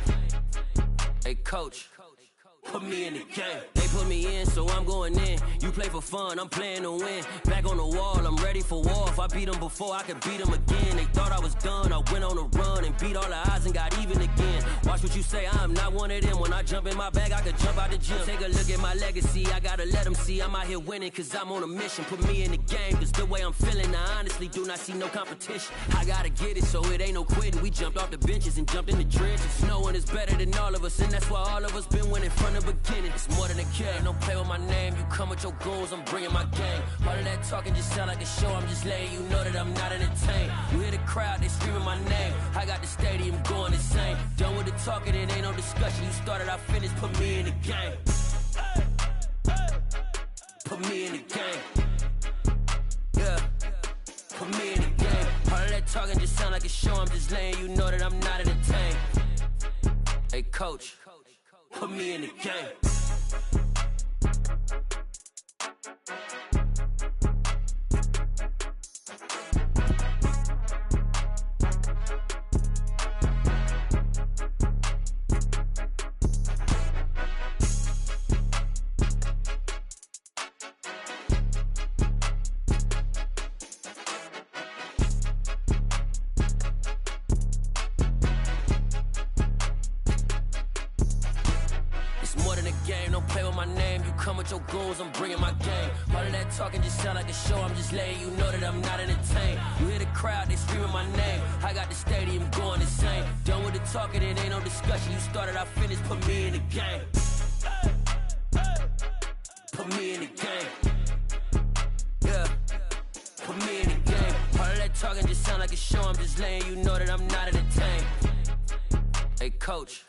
Hey, coach, put me in the game. They put me in, so I'm going in. You play for fun, I'm playing to win. Back on the wall, I'm ready for war. If I beat them before, I could beat them again. They thought I was done, I went on a run and beat all the odds and got even again. Watch what you say, I'm not one of them. When I jump in my bag, I could jump out the gym. Take a look at my legacy, I gotta let them see I'm out here winning, cause I'm on a mission. Put me in the game, cause the way I'm feeling, I honestly do not see no competition. I gotta get it, so it ain't no quitting. We jumped off the benches and jumped in the trenches. No one is better than all of us, and that's why all of us been winning from the beginning. It's more than a game, don't play with my name. You come with your goons, I'm bringing my game. All of that talking just sound like a show. I'm just letting you know that I'm not entertained. You hear the crowd, they screaming my name. I got the stadium going insane. Done with the talking, it ain't no discussion. You started, I finished, put me in the game. Put me in the game. Yeah, put me in the game. All of that talking just sound like a show. I'm just letting you know that I'm not entertained. Hey, coach, put me in the game. Your goals, I'm bringing my game. All of that talking just sound like a show. I'm just letting you know that I'm not entertained. You hear the crowd, they screaming my name. I got the stadium going insane. Done with the talking, it ain't no discussion. You started, I finished, put me in the game. Put me in the game. Yeah, put me in the game. All of that talking just sound like a show. I'm just letting you know that I'm not entertained. Hey, coach,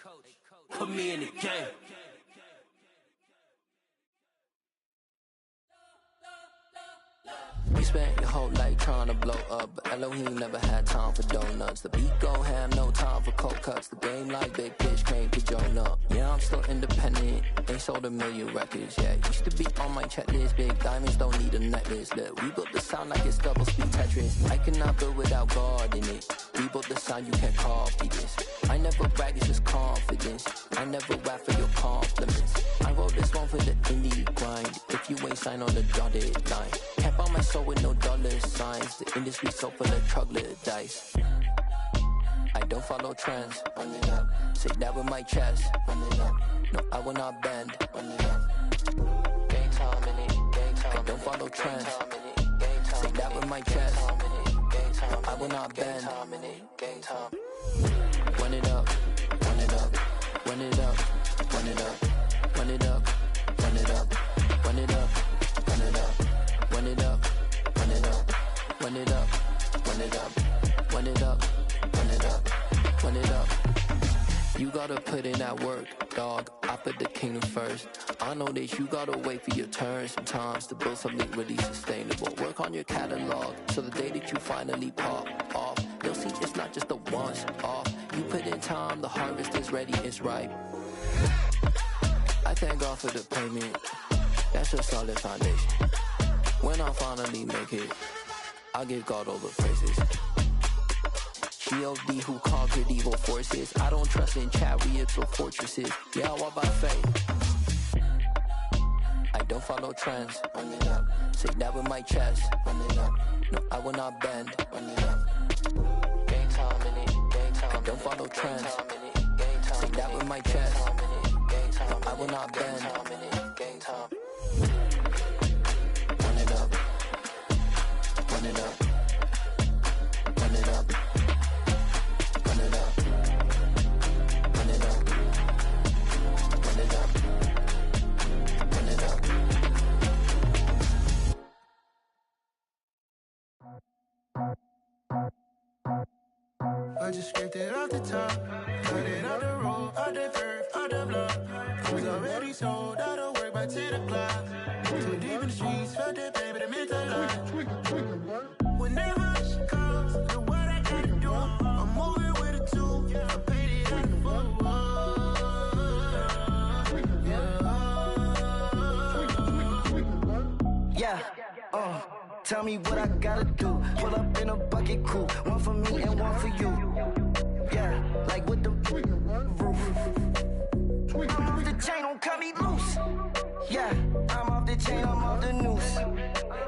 put me in the game. We spent your whole life trying to blow up, but Elohim never had time for donuts. The beat gon' have no time for cold cuts. The game like Big Pitch came to join up. Yeah, I'm still independent, ain't sold a million records. Yeah, used to be on my checklist. Big diamonds don't need a necklace. Look, we built the sound like it's double speed Tetris. I cannot build without God in it. We built the sound, you can't copy this. I never brag, it's just confidence. I never rap for your compliments. I wrote this one for the indie grind. If you ain't signed on the dotted line, can't buy my soul with no dollar signs. The industry so full of troglodytes. don't follow trends. Run it up. Say that with my chest. Run it up. No, I will not bend. Run it up. Game time in it. Game time. I don't follow trends. Say that with my chest. No, I will not bend. Game time. Run it up. Run it up. Run it up. Run it up. Run it up. Run it up. Run it up. Run it up. Run it up. Run it up. Run it up. Run it up. Run it up. Run it up. Run it up. You gotta put in that work, dog. I put the kingdom first. I know that you gotta wait for your turn sometimes to build something really sustainable. Work on your catalog so the day that you finally pop off, you'll see it's not just a once off. You put in time, the harvest is ready, it's ripe. I thank God for the payment. That's a solid foundation. When I finally make it, I give God all the praises. G.O.D. who conquered evil forces. I don't trust in chariots or fortresses. Yeah, I walk by faith. I don't follow trends. Run it up. Say that with my chest. Run it up. No, I will not bend. Run it up. Game time in it. Game time. I don't follow trends. Say that with my chest. No, I will not bend. Game time. Run it up. Run it up. Run it up. Run it up. Run it up. Run it up. Run it up. I just scraped it off the top, got it out the road, out the curve, out the block. I was already sold, out of work by 10 o'clock. Too deep in the streets, felt that pain, but it meant a lot. Whenever she calls, do what I gotta do. I'm moving with a two, I paid it out the full. Yeah, tell me what I gotta do. Pull up in a bucket crew, one for me and one for you. Yeah, like with the roof. I'm off the chain, don't cut me loose. Yeah, I'm off the chain, I'm off the noose.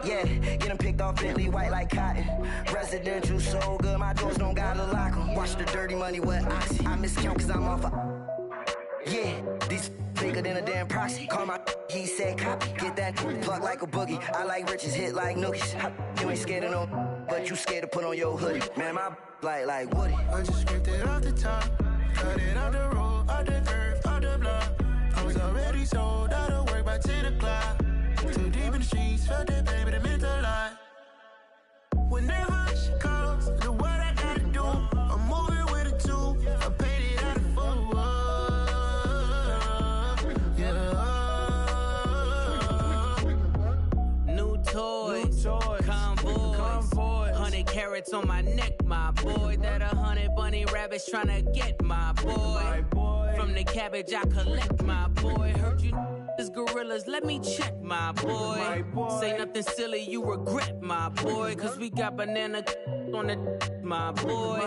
Yeah, getting picked off Bentley, white like cotton. Residential so good, my doors don't gotta lock 'em. Watch the dirty money with oxy. I miscount cause I'm off yeah, these bigger than a damn proxy. Call my he said copy. Get that plug like a boogie. I like riches, hit like nookies. You ain't scared of no, but you scared to put on your hoodie. Man, my like Woody. I just scraped it off the top, got it out the road, out the curve, out the block. I was already sold, out of work by 10 o'clock. Too deep in the streets, felt that pain, but it meant a lot. Whenever she calls, do what I gotta do. I'm moving with a two, I paid it out of full. Toys, convoys, 100 carats on my neck, my boy. That 100 bunny rabbits tryna get my boy. From the cabbage I collect, my boy. Heard you is gorillas, let me check, my boy. Say nothing silly, you regret, my boy. Cause we got banana on the my boy.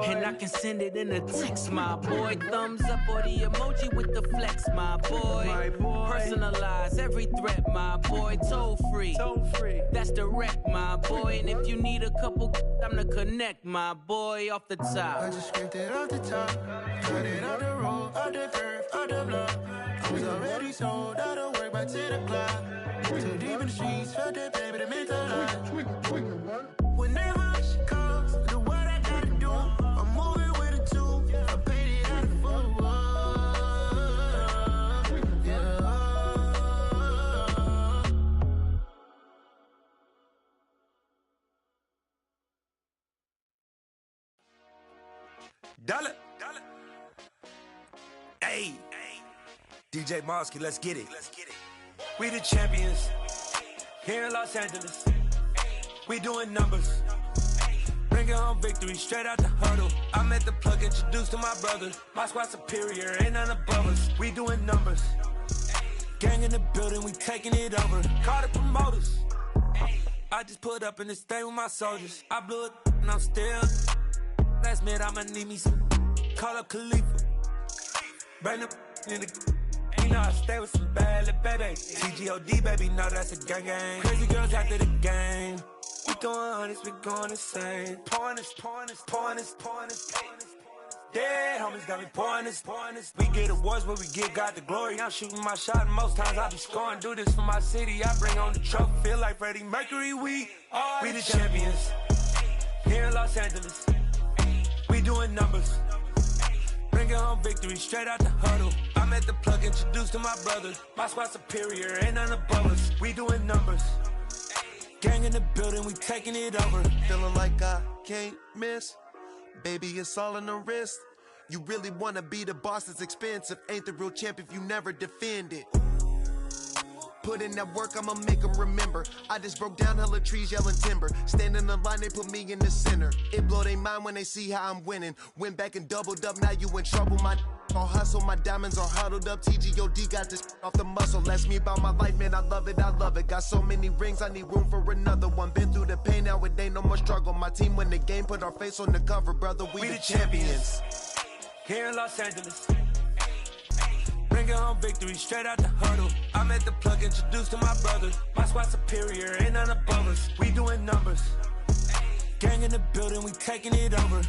And I can send it in a text, my boy. Thumbs up or the emoji with the flex, my boy. Personalize every threat, my boy. Toll free. That's direct, my boy. And if you need a couple, I'm the connect, my boy. Off the top. I just scraped it off the top, got it out the road, out the curve, out the block. I was already sold, out of work by 10 o'clock. Too deep in the streets, felt that pain, but it meant a lot. Whenever she calls, do what I gotta do. I'm moving with a two, I paid it out of full. Dollar. Hey, DJ Mosky, let's get it. We the champions here in Los Angeles. We doing numbers. Bringing home victory straight out the huddle. I'm at the plug, introduced to my brothers. My squad superior, ain't none above us. We doing numbers. Gang in the building, we taking it over. Call the promoters. I just put up in this thing with my soldiers. I blew it and I'm still. Last minute, I'ma need me some. Call up Khalifa. Bring up in the. You know I stay with some bad little baby. TGOD, baby, know that's a gang gang. Crazy girls after the game. We going honest, we going insane. Pouring this. Dead homies got me pouring this. We get awards, but we get God the glory. I'm shooting my shot, and most times I be scoring. Do this for my city, I bring on the trophy. Feel like Freddie Mercury, we the champions. Here in Los Angeles, we doing numbers. Bringing home victory straight out the huddle. I'm at the plug, introduced to my brother. My squad superior, ain't none above us. We doing numbers. Gang in the building, we taking it over. Feeling like I can't miss. Baby, it's all in the wrist. You really wanna be the boss, it's expensive. Ain't the real champ if you never defend it. Put in that work, I'ma make them remember. I just broke down hella trees, yelling timber. Stand in the line, they put me in the center. It blow their mind when they see how I'm winning. Went back and doubled up, now you in trouble. My all hustle, my diamonds are huddled up. TGOD got this off the muscle. That's me about my life, man, I love it, I love it. Got so many rings, I need room for another one. Been through the pain, now it ain't no more struggle. My team win the game, put our face on the cover, brother, we the champions. Here in Los Angeles, bringing home victory straight out the huddle. I'm at the plug, introduced to my brother. My squad superior, ain't none above us. We doing numbers. Gang in the building, we taking it over.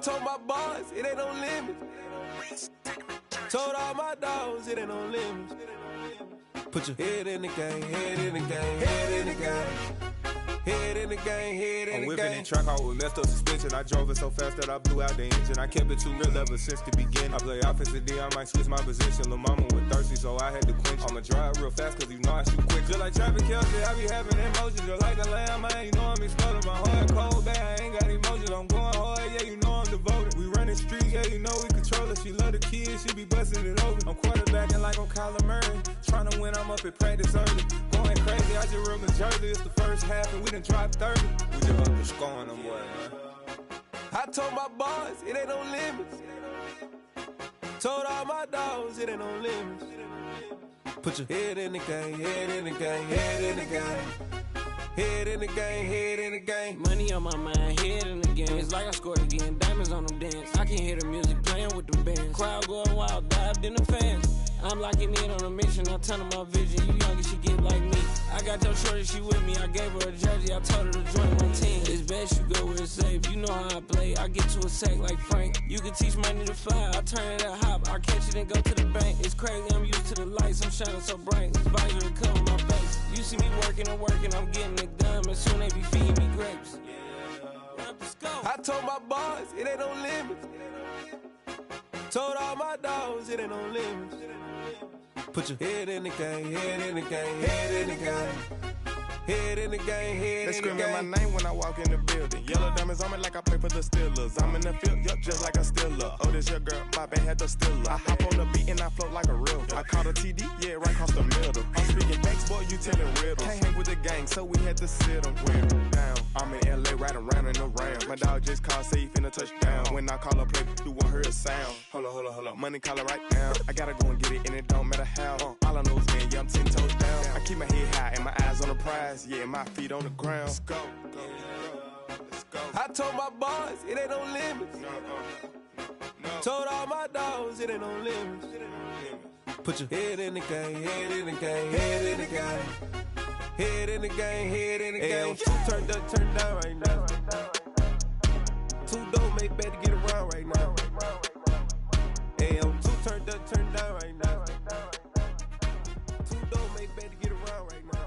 told my boys, it ain't no limits. Told all my dogs, it ain't no limits. Put your head in the game, head in the game, head in the game. Head in the game, head in the game. I'm whipping that track out with messed up suspension. I drove it so fast that I blew out the engine. I kept it too real ever since the beginning. I play offensive D, I might switch my position. Lil' mama was thirsty, so I had to quench. I'ma drive real fast, cause you know I shoot quick. Just like traffic Kelsey, I be having emotions. Just like a lamb, man, you know I'm exploding. My heart cold, bad, I ain't got emotions. I'm going hard, yeah, you know I'm devoted. We running streets, yeah, you know we control it. She love the kids, she be busting it over. I'm quarterbacking like I'm Kyler Murray. Trying to win, I'm up at practice early. Going crazy, I just rub my jersey. It's the first half and we done dropped 30. We just up to scoring them, boy, man. I told my boys, it ain't no limits. Told all my dogs, it ain't no limits. Put your head in the game, head in the game, head in the game. Head in the game, head in the game. Money on my mind, head in the game. It's like I scored again, diamonds on them dance. I can hear the music playing with the bands. Crowd going wild, dived in the fans. I'm locking in on a mission, I turn my vision. You young and she get like me. I got your shorty, she with me. I gave her a jersey, I told her to join my team. It's best you go where it's safe. You know how I play, I get to a sack like Frank. You can teach money to fly, I turn it at hop. I catch it and go to the bank. It's crazy, I'm used to the lights, I'm shining so bright. This visor cover my face. You see me working and working, I'm getting it done. But soon they be feeding me grapes. I told my boys, it ain't no limits. Told all my dogs, it ain't no limits. Put your head in the game, head in the game, head in the game. Head in the game, head in the game. They screaming my name when I walk in the building. Yellow diamonds on me like I play for the Steelers. I'm in the field, yup, just like a Steeler. Oh, this your girl, my bad had the Steeler. I hop on the beat and I float like a real. I caught a TD, yeah, right across the middle. I'm speaking thanks, boy, you telling riddles. Can't hang with the gang, so we had to sit them down. I'm in LA, riding around in the Rams. My dog just called, say he finna touch down. When I call a play, you won't hear a sound. Hold up, money call it right now. I gotta go and get it, and it don't matter how. All I know is, man, yeah, I'm 10 toes down. I keep my head high and my eyes on the prize. Yeah, my feet on the ground. Let's go. I told my boys, it ain't no limits. Told all my dogs, it ain't no limits. Put your head in the game, head in the game, head in the game. Head in the game, head in the game. Turned up, turned down right now. Two dope make better get around right now. Hey, I'm two turned up, turned down right now. Two dope make better get around right now.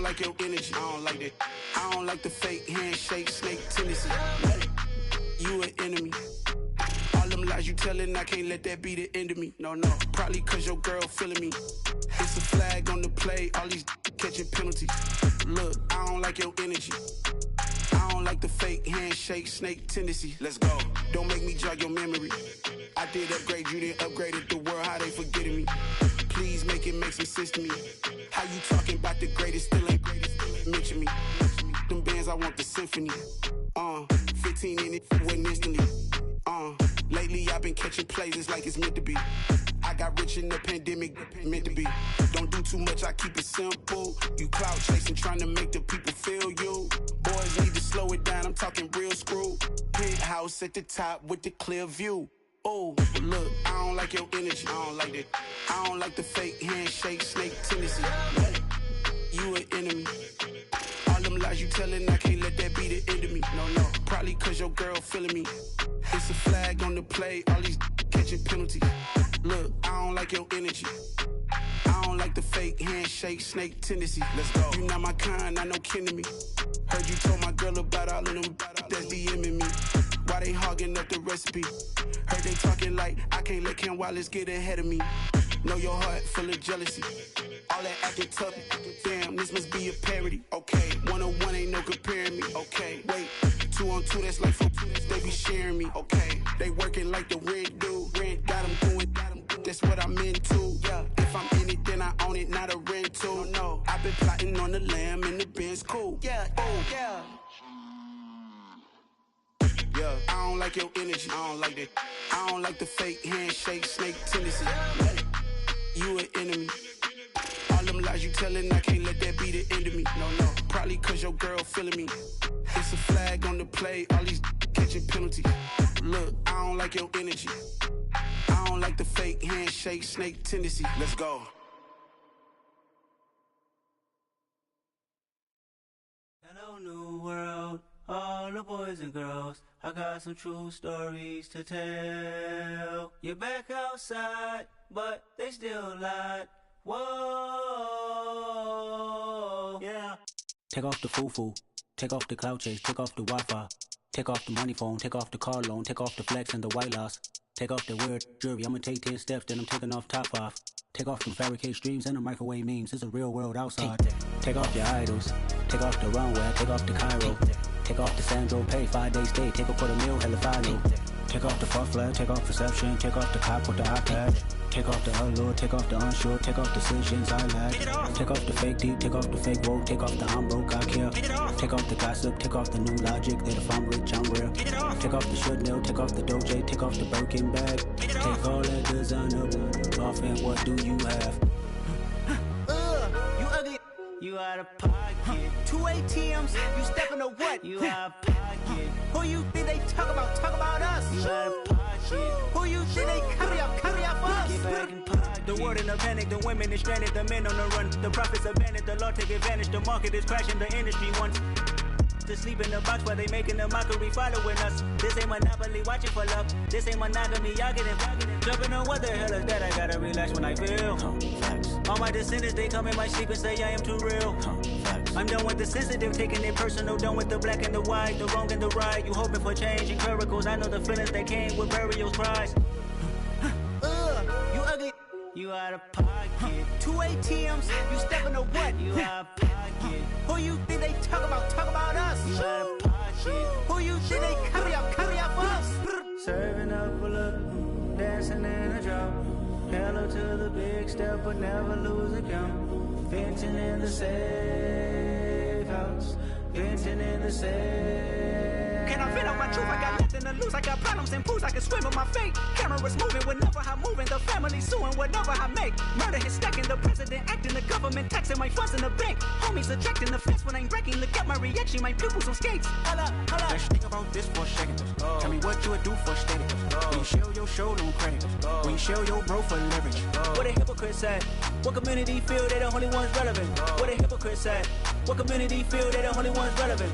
Like your energy, I don't like that. I don't like the fake handshake, snake tendency. You an enemy. All them lies you telling, I can't let that be the end of me. No, probably cause your girl feeling me. It's a flag on the play, all these catching penalties. Look, I don't like your energy. I don't like the fake handshake, snake tendency. Let's go. Don't make me jog your memory. I did upgrade, you didn't upgrade it. The world, how they forgetting me. Please make it make some sense to me. How you talking about the greatest, still ain't greatest, mention me. Them bands, I want the symphony. 15 in it, wasn't instantly. Lately I've been catching plays, it's like it's meant to be. I got rich in the pandemic, meant to be. Don't do too much, I keep it simple. You clout chasing, trying to make the people feel you. Boys need to slow it down, I'm talking real screw. Penthouse at the top with the clear view. Oh, look, I don't like your energy. I don't like that. I don't like the fake handshake, snake tendency. You an enemy. All them lies you telling, I can't let that be the end of me. No, probably cause your girl feeling me. It's a flag on the play, all these catching penalties. Look, I don't like your energy. I don't like the fake handshake, snake tendency. Let's go. You not my kind, not no kin to me. Heard you told my girl about all of them that's DMing me. Why they hogging up the recipe? Heard they talking like I can't let Ken Wallace get ahead of me. Know your heart full of jealousy. All that acting tough, damn, this must be a parody. Okay, 1-on-1 ain't no comparing me. Okay, wait, 2-on-2, that's like 4-2, they be sharing me. Okay, they working like the rent do. Rent got them going, that's what I'm into. Yeah, if I'm in it, then I own it, not a rental. No, I've been plotting on the lamb and the Benz cool. Yeah, oh, yeah. Yeah, I don't like your energy, I don't like that. I don't like the fake handshake, snake tendency. You an enemy. All them lies you telling I can't let that be the end of me. No. Probably cause your girl feeling me. It's a flag on the play, all these catching penalties. Look, I don't like your energy. I don't like the fake handshake, snake tendency. Let's go. Hello, new world, all the boys and girls. I got some true stories to tell. You're back outside, but they still lied. Whoa, yeah. Take off the foo-foo, take off the cloud chase, take off the Wi-Fi, take off the money phone, take off the car loan, take off the flex and the white loss. Take off the weird jewelry, I'ma take 10 steps, then I'm taking off top 5. Take off them fabricated streams and the microwave memes, it's a real world outside. Take off your idols, take off the runway, take off the Cairo. Take off the Sandro pay, 5-day stay, take a $250,000, hella final. Take off the fuck flag, take off perception, take off the cop with the iPad. Take off the allure, take off the unsure, take off decisions I lack. Take off the fake deep, take off the fake woke, take off the I'm broke, I care. Take off the gossip, take off the new logic that if I'm rich, I'm real. Take off the should know, take off the Doja, take off the Birkin bag. Take all that designer off and what do you have? You ugly. You out of pocket. 2 ATMs, you stepping to what? You out of pocket. Who you think they talk about? Talk about us. You out of pocket. Who you think they carry up for us? Get back in pocket. The world in a panic, the women is stranded, the men on the run. The profits abandoned, the law take advantage. The market is crashing, the industry wants to sleep in the box while they making a mockery following us. This ain't Monopoly, watching for love. This ain't monogamy, y'all getting jumping on what the hell is that? I gotta relax when I feel. All my descendants, they come in my sleep and say I am too real. I'm done with the sensitive, taking it personal. Done with the black and the white, the wrong and the right. You hoping for change and miracles. I know the feelings that came with burial cries. You ugly. You out of pocket. 2 ATMs, you stepping to what? You out of pocket. Who you think they talk about? Talk about us. You out of pocket. Who you think they carry up for us? Serving up a look, dancing in a drop. Hello to the big step, but never lose a count. Venting in the safe house. Venting in the safe. Can I fit out my truth? I got nothing to lose. I got problems and pools. I can swim with my fate. Cameras moving whenever I'm moving. The family suing whatever I make. Murder is stacking. The president acting. The government taxing my funds in the bank. Homies attracting the fence when I'm wrecking. Look at my reaction. My pupils on skates. Holla, holla. Let's think about this for a second. Tell me what you would do for steady. When you show your show on credit. When you show your bro for leverage. What a hypocrite said. What community feel they the only ones relevant? What a hypocrite said. What community feel they the only ones relevant?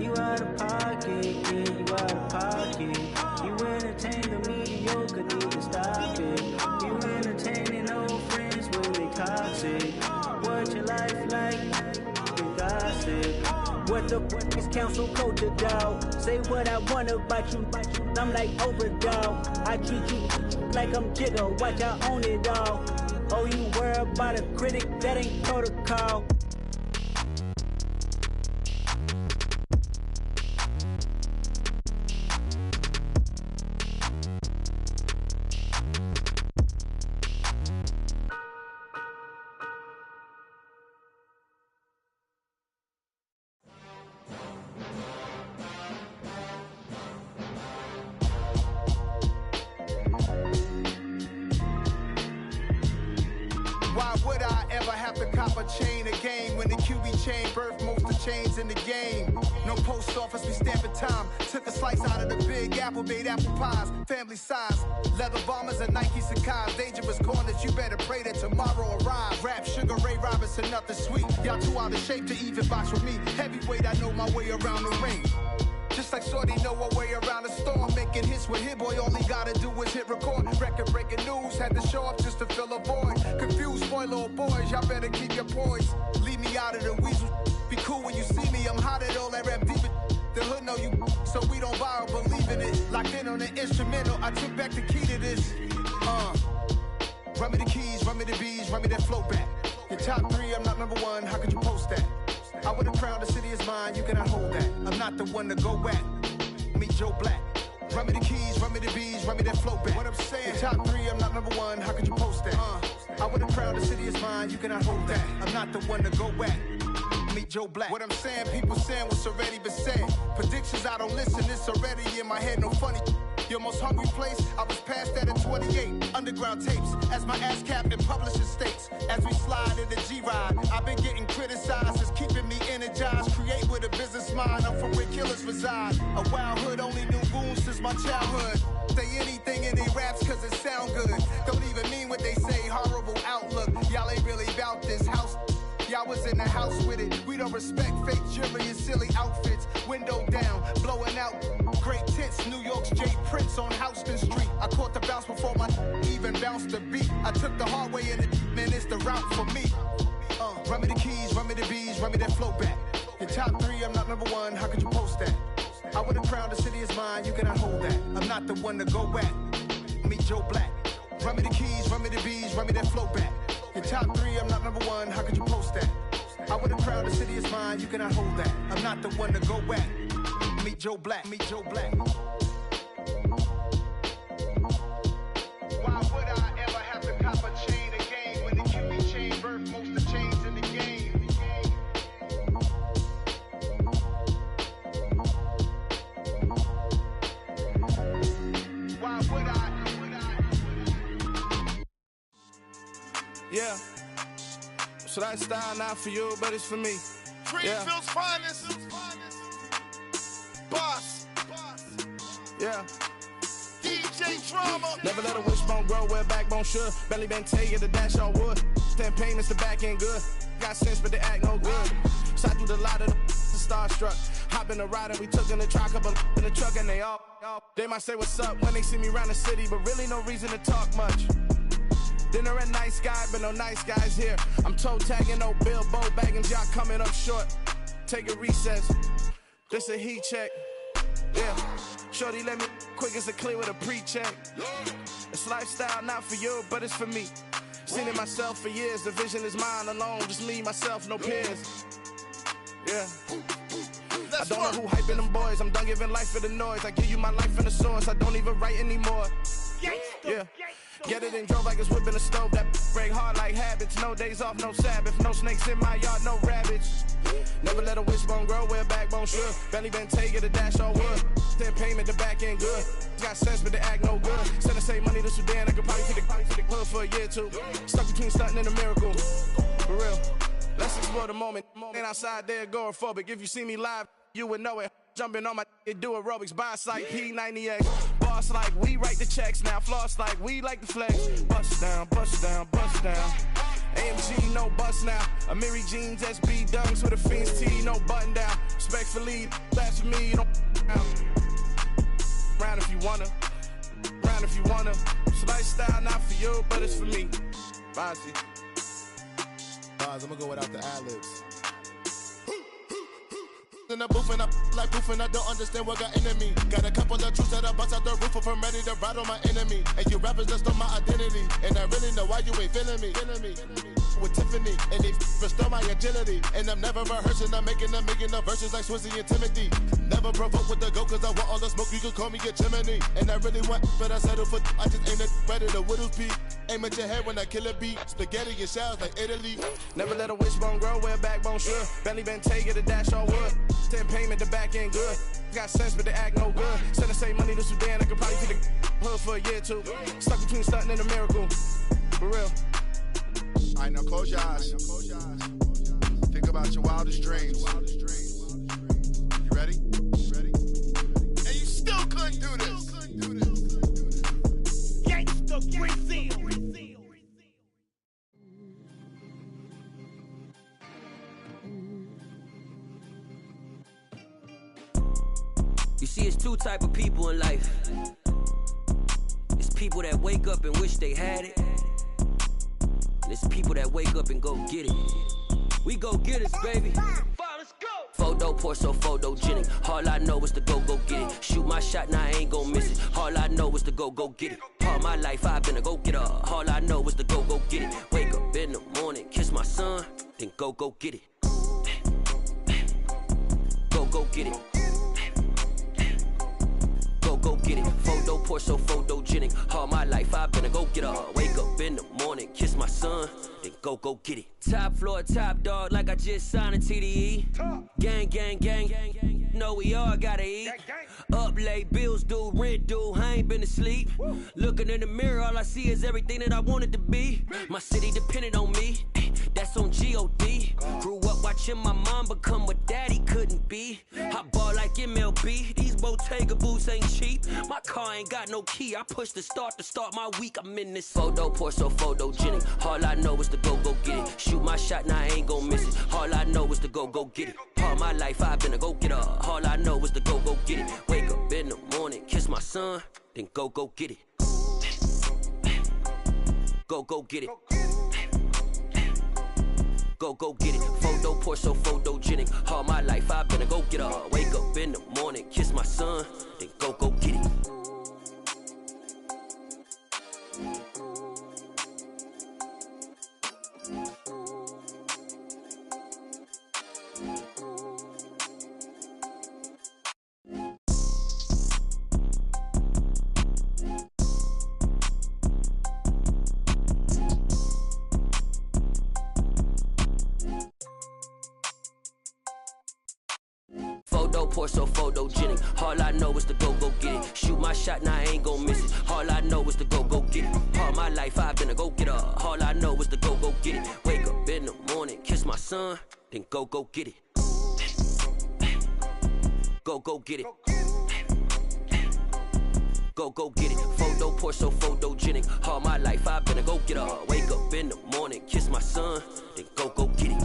You out of pocket, yeah, you out of pocket. You entertain the mediocre, need to stop it. You entertaining old friends when they toxic. What your life like? You gossip. What the is council code to doubt? Say what I want about you. I'm like overdog. I treat you like I'm Jigga. Watch I own it all. Oh, you worry about a critic? That ain't protocol. Why would I ever have to cop a chain a game when the QB chain birthed most of chains in the game? No post office, we stamping time. Took a slice out of the big apple, made apple pies, family size. Leather bombers and Nike Sacai's. Dangerous corners, you better pray that tomorrow arrive. Rap, Sugar Ray Robinson, nothing sweet. Y'all too out of shape to even box with me. Heavyweight, I know my way around the ring. Just like Shorty know her way around the storm. Making hits with Hit Boy, all he gotta do is hit record. Record breaking news, had to show up just to fill a void. Confused, spoiler boys, y'all better keep your poise. Leave me out of the weasel. Be cool when you see me, I'm hot at all that rap deep. The hood know you, so we don't buy or believe in it. Locked in on the instrumental, I took back the key to this. Run me the keys, run me the bees, run me that flow back. Your top 3, I'm not number 1, how could you post that? I would've crowned the city is mine, you cannot hold that. I'm not the one to go back. Meet Joe Black. Run me the keys, run me the bees, run me that flow back. What I'm saying, your top 3, I'm not number 1, how could you post that? I would've crowned the city is mine, you cannot hold that. I'm not the one to go back. Meet Joe Black. What I'm saying, people saying what's already been said. Predictions, I don't listen, it's already in my head, no funny. Your most hungry place, I was past that at 28. Underground tapes, as my ass cap in publishing states. As we slide in the G-Ride, I've been getting criticized as keeping me energized. Create with a business mind, I'm from where killers reside. A wild hood, only knew goons since my childhood. Say anything in they raps cause it sound good. Don't even mean what they say, horrible outlook. Y'all ain't really about this house. Y'all was in the house with it. We don't respect fake jewelry and silly outfits. Window down, blowing out great tits. New York's J. Prince on Houston Street. I caught the bounce before my even bounced the beat. I took the hard way in it, man, it's the route for me. Run me the keys, run me the bees, run me that flow back. Your top 3, I'm not number 1, how could you post that? I would've crowned the city is mine, you cannot hold that. I'm not the one to go back. Meet Joe Black. Run me the keys, run me the bees, run me that flow back. Your top 3, I'm not number 1, how could you post that? I would've crowned the city is mine, you cannot hold that. I'm not the one to go back. Meet Joe Black, meet Joe Black. Why would I ever have to cop a chain again when the QB chain birthed most of the chains in the game? Why would I? Yeah. So that style not for you, but it's for me. Greenfield's finest. Boss. Yeah. DJ Drama. Never let a wishbone grow where backbone should. Belly been taking the dash all wood. 10 payments, the back end good. Got sense, but they act no good. Shot through the lot of the starstruck. Hop in the ride and we took in the truck, couple in the truck and they all. They might say what's up when they see me around the city, but really no reason to talk much. Dinner at nice guy, but no nice guys here. I'm toe tagging, no Bilbo Baggins, y'all coming up short. Take a recess. This a heat check. Yeah. Shorty let me quick as a clear with a pre-check. It's lifestyle not for you, but it's for me. Seen it myself for years. The vision is mine alone. Just me, myself, no peers. Yeah. I don't know who hyping them boys. I'm done giving life for the noise. I give you my life in the source. I don't even write anymore. Yeah. Get it and drove like it's whipping a stove. That break hard like habits. No days off, no Sabbath. No snakes in my yard, no rabbits. Never let a wishbone grow where backbone should. Belly been taking the dash all wood. 10 payment, the back end good. Got sense, but they act no good. Send the same money to Sudan. I could probably take the hood for a year or two. Stuck between stunting and a miracle. For real. Let's explore the moment. Ain't outside there agoraphobic. If you see me live, you would know it. Jumping on my do aerobics, boss like P90X. Boss like we write the checks now. Floss like we like the flex. Bust down, bust down, bust down. AMG, no bust now. Amiri jeans, SB dunks with a Fiends T, no button down. Respectfully, that's for me, you don't down. Round if you wanna. Round if you wanna. It's lifestyle not for you, but it's for me. Bossy. I'm gonna go without the ad-libs. In the booth and I like proof and I don't understand what got into me. Got a couple of troops that I bust out the roof if I'm ready to rattle my enemy. And you rappers just on my identity. And I really know why you ain't feeling me. With Tiffany and they restore my agility. And I'm never rehearsing, I'm making the verses like Swizzy and Timothy. Never provoke with the go cause I want all the smoke, you can call me a chimney. And I really want, but I settle for I just aim at ready to Whittles Peak. Aim at your head when I kill a beat. Spaghetti and shells like Italy. Never let a wishbone grow where backbone should. Belly been taking the dash all wood. 10 payment, the back end good. Got sense, but they act no good. Send the same money to Sudan, I could probably take the hood for a year or two. Stuck between stunting and a miracle. For real. Alright, now close your eyes. Think about your wildest dreams. You ready? And you still couldn't do this. Gangsta Brazil. You see, it's two type of people in life. It's people that wake up and wish they had it. And it's people that wake up and go get it. We go get it, baby. Photo poor, so photogenic. All I know is to go get it. Shoot my shot, now I ain't gon' miss it. All I know is to go get it. All my life I've been a go-getter. All I know is to go get it. Wake up in the morning, kiss my son, then go get it. Go get it. Go get it. Photo poor, so photogenic. All my life I've been a go-getter. Wake up in the morning, kiss my son, then go get it. Top floor, top dog, like I just signed a TDE. Gang, gang, gang, know we all gotta eat. Up late, bills due, rent due, I ain't been asleep. Looking in the mirror, all I see is everything that I wanted to be. My city depended on me, that's on G.O.D. Grew up watching my mom become what daddy couldn't be. I ball like MLB, these Bottega boots ain't cheap. My car ain't got no key, I push the start to start my week. I'm in this photo, pour so photogenic. All I know is to go get it. Shoot my shot, now I ain't gon' miss it. All I know is to go get it. All my life I've been a go-getter. All I know is to go get it. Wake up in the morning, kiss my son, then go get it. Go get it. Go get it. Photo, pour so photogenic. All my life I've been a go-getter. Wake up in the morning, kiss my son, then go get it. Pour so photogenic. All I know is to go get it. Shoot my shot, now I ain't gon' miss it. All I know is to go get it. All my life I've been a go-getter. All I know is to go get it. Wake up in the morning, kiss my son, then go get it. Go get it. Go get it. Photo, pour so photogenic. All my life I've been a go-getter. Wake up in the morning, kiss my son, then go get it.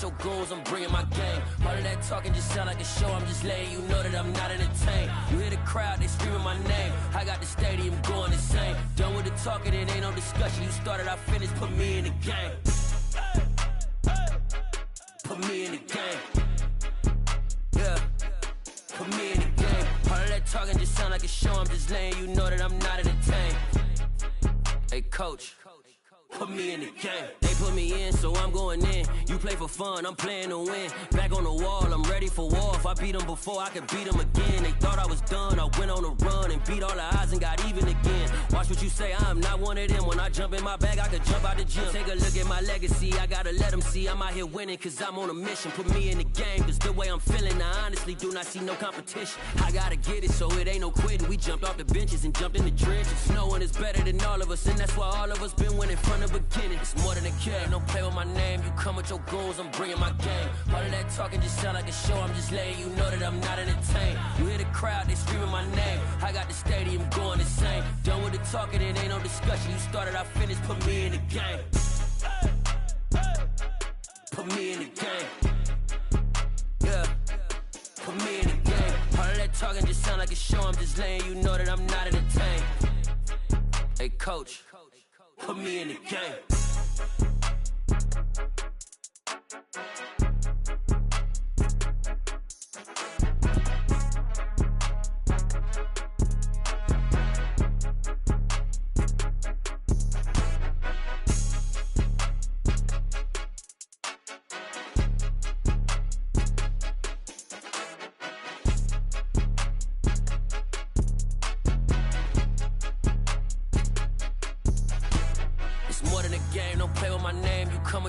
Your goons, I'm bringing my game. All of that talking just sound like a show. I'm just letting you know that I'm not entertained. You hear the crowd, they screaming my name. I got the stadium going insane. Done with the talking, it ain't no discussion. You started, I finished, put me in the game. Put me in the game. Yeah, put me in the game. All of that talking just sound like a show. I'm just letting you know that I'm not entertained. Hey, coach, put me in the game. They put me in, so I'm going in. You play for fun, I'm playing to win. Back on the wall, I'm ready for war. If I beat them before, I could beat them again. They thought I was done, I went on a run and beat all the odds and got even again. Watch what you say, I'm not one of them. When I jump in my bag, I could jump out the gym. Take a look at my legacy, I gotta let them see I'm out here winning, cause I'm on a mission. Put me in the game, cause the way I'm feeling, I honestly do not see no competition. I gotta get it, so it ain't no quitting. We jumped off the benches and jumped in the trenches. No one is better than all of us, and that's why all of us been winning from the beginning. It's more than a game, don't play with my name. You come with your goons, I'm bringing my game. All of that talking just sound like a show. I'm just letting you know that I'm not entertained. You hear the crowd, they screaming my name. I got the stadium going insane. Done with the talking, it ain't no discussion. You started, I finished, put me in the game. Put me in the game. Yeah, put me in the game. All of that talking just sound like a show. I'm just letting you know that I'm not entertained. Hey, coach, put me in the game.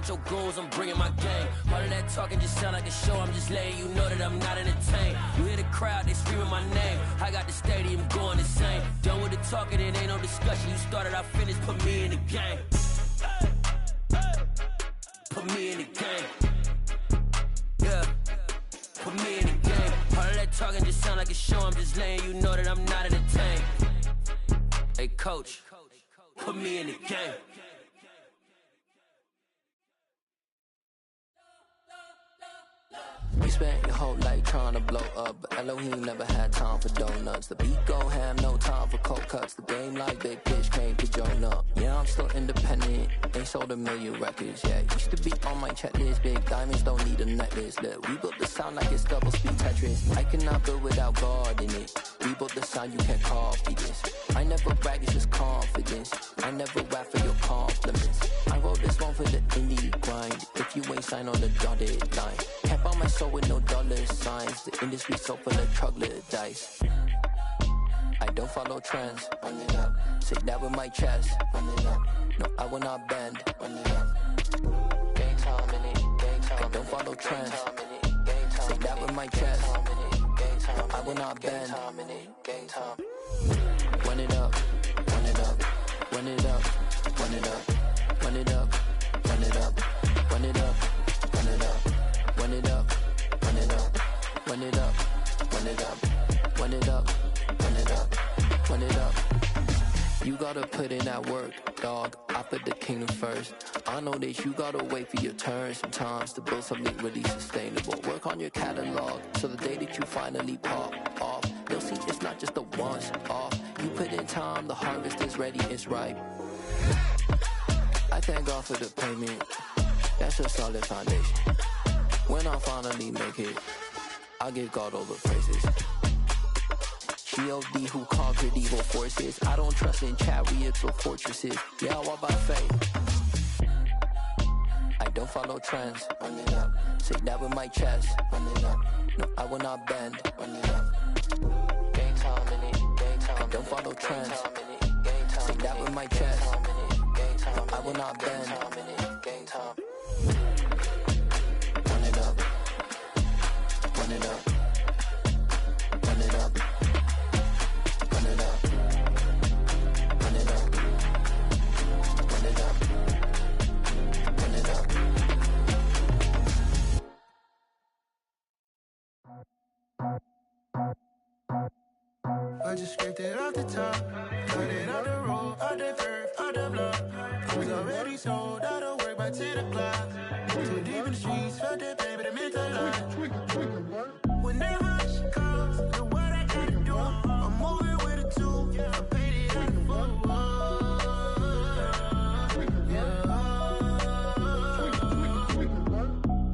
Your goons, I'm bringing my game. All of that talking just sound like a show. I'm just letting you know that I'm not entertained. You hear the crowd, they screaming my name. I got the stadium going insane. Done with the talking, it ain't no discussion. You started, I finished, put me in the game. Put me in the game. Yeah, put me in the game. All of that talking just sound like a show. I'm just letting you know that I'm not entertained. Hey, coach, put me in the game. You spent your whole life trying to blow up, but Elohim never had time for donuts. The beat gon' have no time for cold cuts. The game like big bitch came to join up. Yeah, I'm still independent, ain't sold a million records yet. Used to be on my checklist, big diamonds don't need a necklace. Look, we built the sound like it's double speed Tetris. I cannot build without God in it. We built the sound, you can't copy this. I never brag, it's just confidence. I never rap for your compliments. I wrote this one for the indie grind. If you ain't signed on the dotted line, can't buy my soul with no dollar signs. The industry so full of troglodytes. I don't follow trends. Run it up. Say that with my chest. Run it up. No, I will not bend. Run it up. Gang time in it. Gang time. I don't follow trends. Say that with my chest. No, I will not bend. Gang time. Run it up. Run it up. Run it up. Run it up. Run it up. Run it up. Run it up. Run it up. Run it up. Run it up. Run it up. Run it up. Run it up. Run it up. Run it up. You gotta put in that work, dog. I put the kingdom first. I know that you gotta wait for your turn sometimes to build something really sustainable. Work on your catalog so the day that you finally pop off, you'll see it's not just a once off. You put in time, the harvest is ready, it's ripe. I thank God for the payment. That's a solid foundation. When I finally make it, I give God all the praises. G.O.D. who conquered evil forces. I don't trust in chariots or fortresses. Yeah, I walk by faith. I don't follow trends. Run it up. Say that with my chest. Run it up. No, I will not bend. Run it up. Gang time in it. Gang time. I don't follow trends. Say that with my chest. No, I will not bend. Gang time. Run it up. Run it up. Run it up. Run it up. Run it up. Run it up. Run it up. I just scraped it off the top, got it out the road, out the curve, out the block. I was already sold out of work by 10 o'clock. Too deep in the streets, felt that pain, but it meant a lot. When that rush comes, know what I gotta do. I'm moving with a two, I paid it out the full.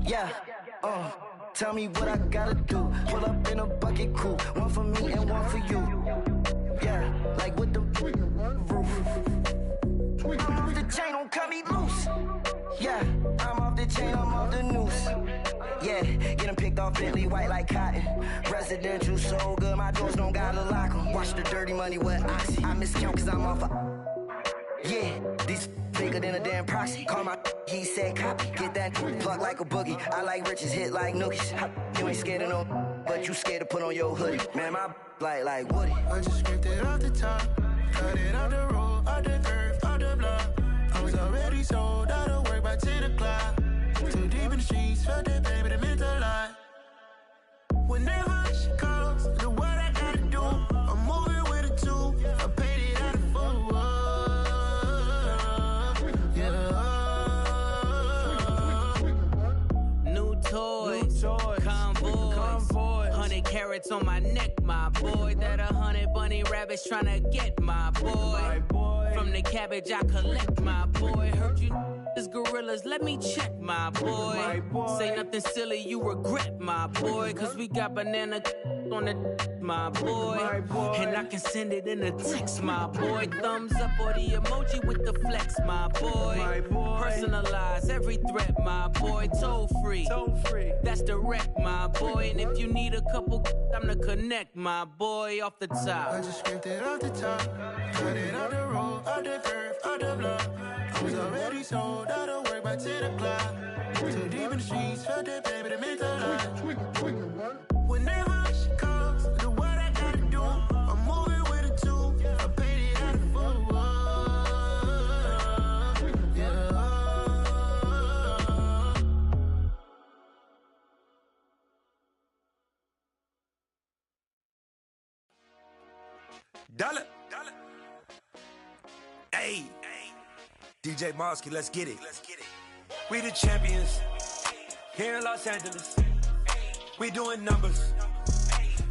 Yeah, tell me what I gotta do. Pull up in a bucket crew, one for me and one for you. Yeah, like with the roof. I'm off the chain, don't cut me loose. Yeah, I'm off the chain, I'm off the noose. Yeah, getting picked off Bentley white like cotton. Residential so good, my doors don't gotta lock 'em. Watch the dirty money with Oxy. I miscount cause I'm off yeah, these bigger than a damn proxy. Call my he said copy. Get that plug like a boogie. I like riches, hit like nookies. You ain't scared of no, but you scared to put on your hoodie. Man, my like Woody. I just scraped it off the top, got it out the road, out the curve, out the block. I was already sold out of work by 10 o'clock. Too deep in the streets, felt that pain, but it meant a lot. When that rush comes, know what I gotta do. I'm moving with a two, I paid it out of full. Toys, convoys, 100 carats on my neck, my boy. That 100 bunny rabbits tryna get my boy. From the cabbage I collect, my boy. Heard you is gorillas, let me check, my boy. Say nothing silly, you regret, my boy. Cause we got banana on the my boy. And I can send it in a text, my boy. Thumbs up or the emoji with the flex, my boy. Personalize every threat, my boy. Toll free. That's direct, my boy. And if you need a couple, I'm to connect, my boy, off the top. I just scraped it off the top, got it out the road, out the curve, out the block. I was already sold out of work by 10 o'clock. Too deep in the streets, felt that pain, but it meant a lot. When that rush comes, know what I gotta do. I'm moving with a two, I paid it out of full. Dollar. Hey, DJ Mosky, let's get it. We the champions here in Los Angeles. We doing numbers.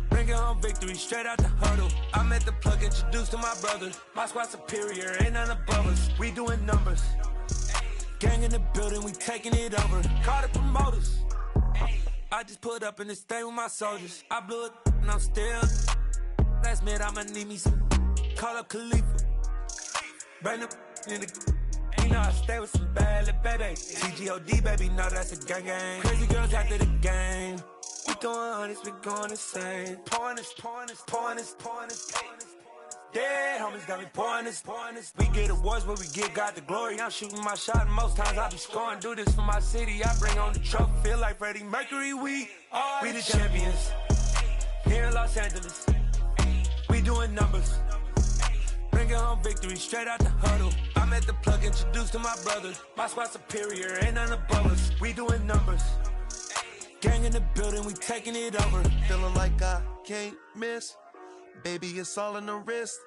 Bringing home victory straight out the huddle. I'm at the plug, introduced to my brothers. My squad superior, ain't none above us. We doing numbers. Gang in the building, we taking it over. Call the promoters. I just put up in this thing with my soldiers. I blew it and I'm still. Last minute I'ma need me some. Call up Khalifa. Bring them in the. You know I stay with some bad little baby. CGOD baby, know that's a gang gang. Crazy girls after the game. We going honest, we going insane. Pouring this. Dead homies got me pouring this. We get awards, but we get God the glory. I'm shooting my shot, and most times I be scoring. Do this for my city, I bring on the trophy. Feel like Freddie Mercury, we the champions. Here in Los Angeles, we doing numbers. Bringing home victory straight out the huddle. I'm at the plug, introduced to my brothers. My squad superior, ain't none above us. We doing numbers. Gang in the building, we taking it over. Feeling like I can't miss. Baby, it's all in the wrist.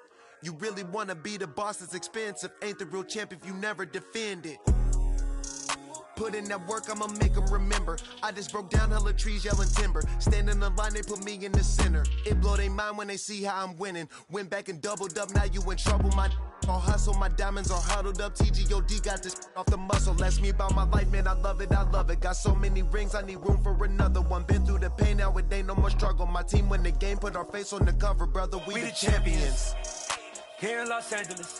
You really wanna be the boss, it's expensive. Ain't the real champ if you never defend it. Put in that work, I'ma make them remember. I just broke down hella trees, yelling timber. Standing in the line, they put me in the center. It blow their mind when they see how I'm winning. Went back and doubled up, now you in trouble. My all hustle, my diamonds are huddled up. TGOD got this off the muscle. Ask me about my life, man, I love it. Got so many rings, I need room for another one. Been through the pain, now it ain't no more struggle. My team win the game, put our face on the cover, brother. We the champions. Here in Los Angeles,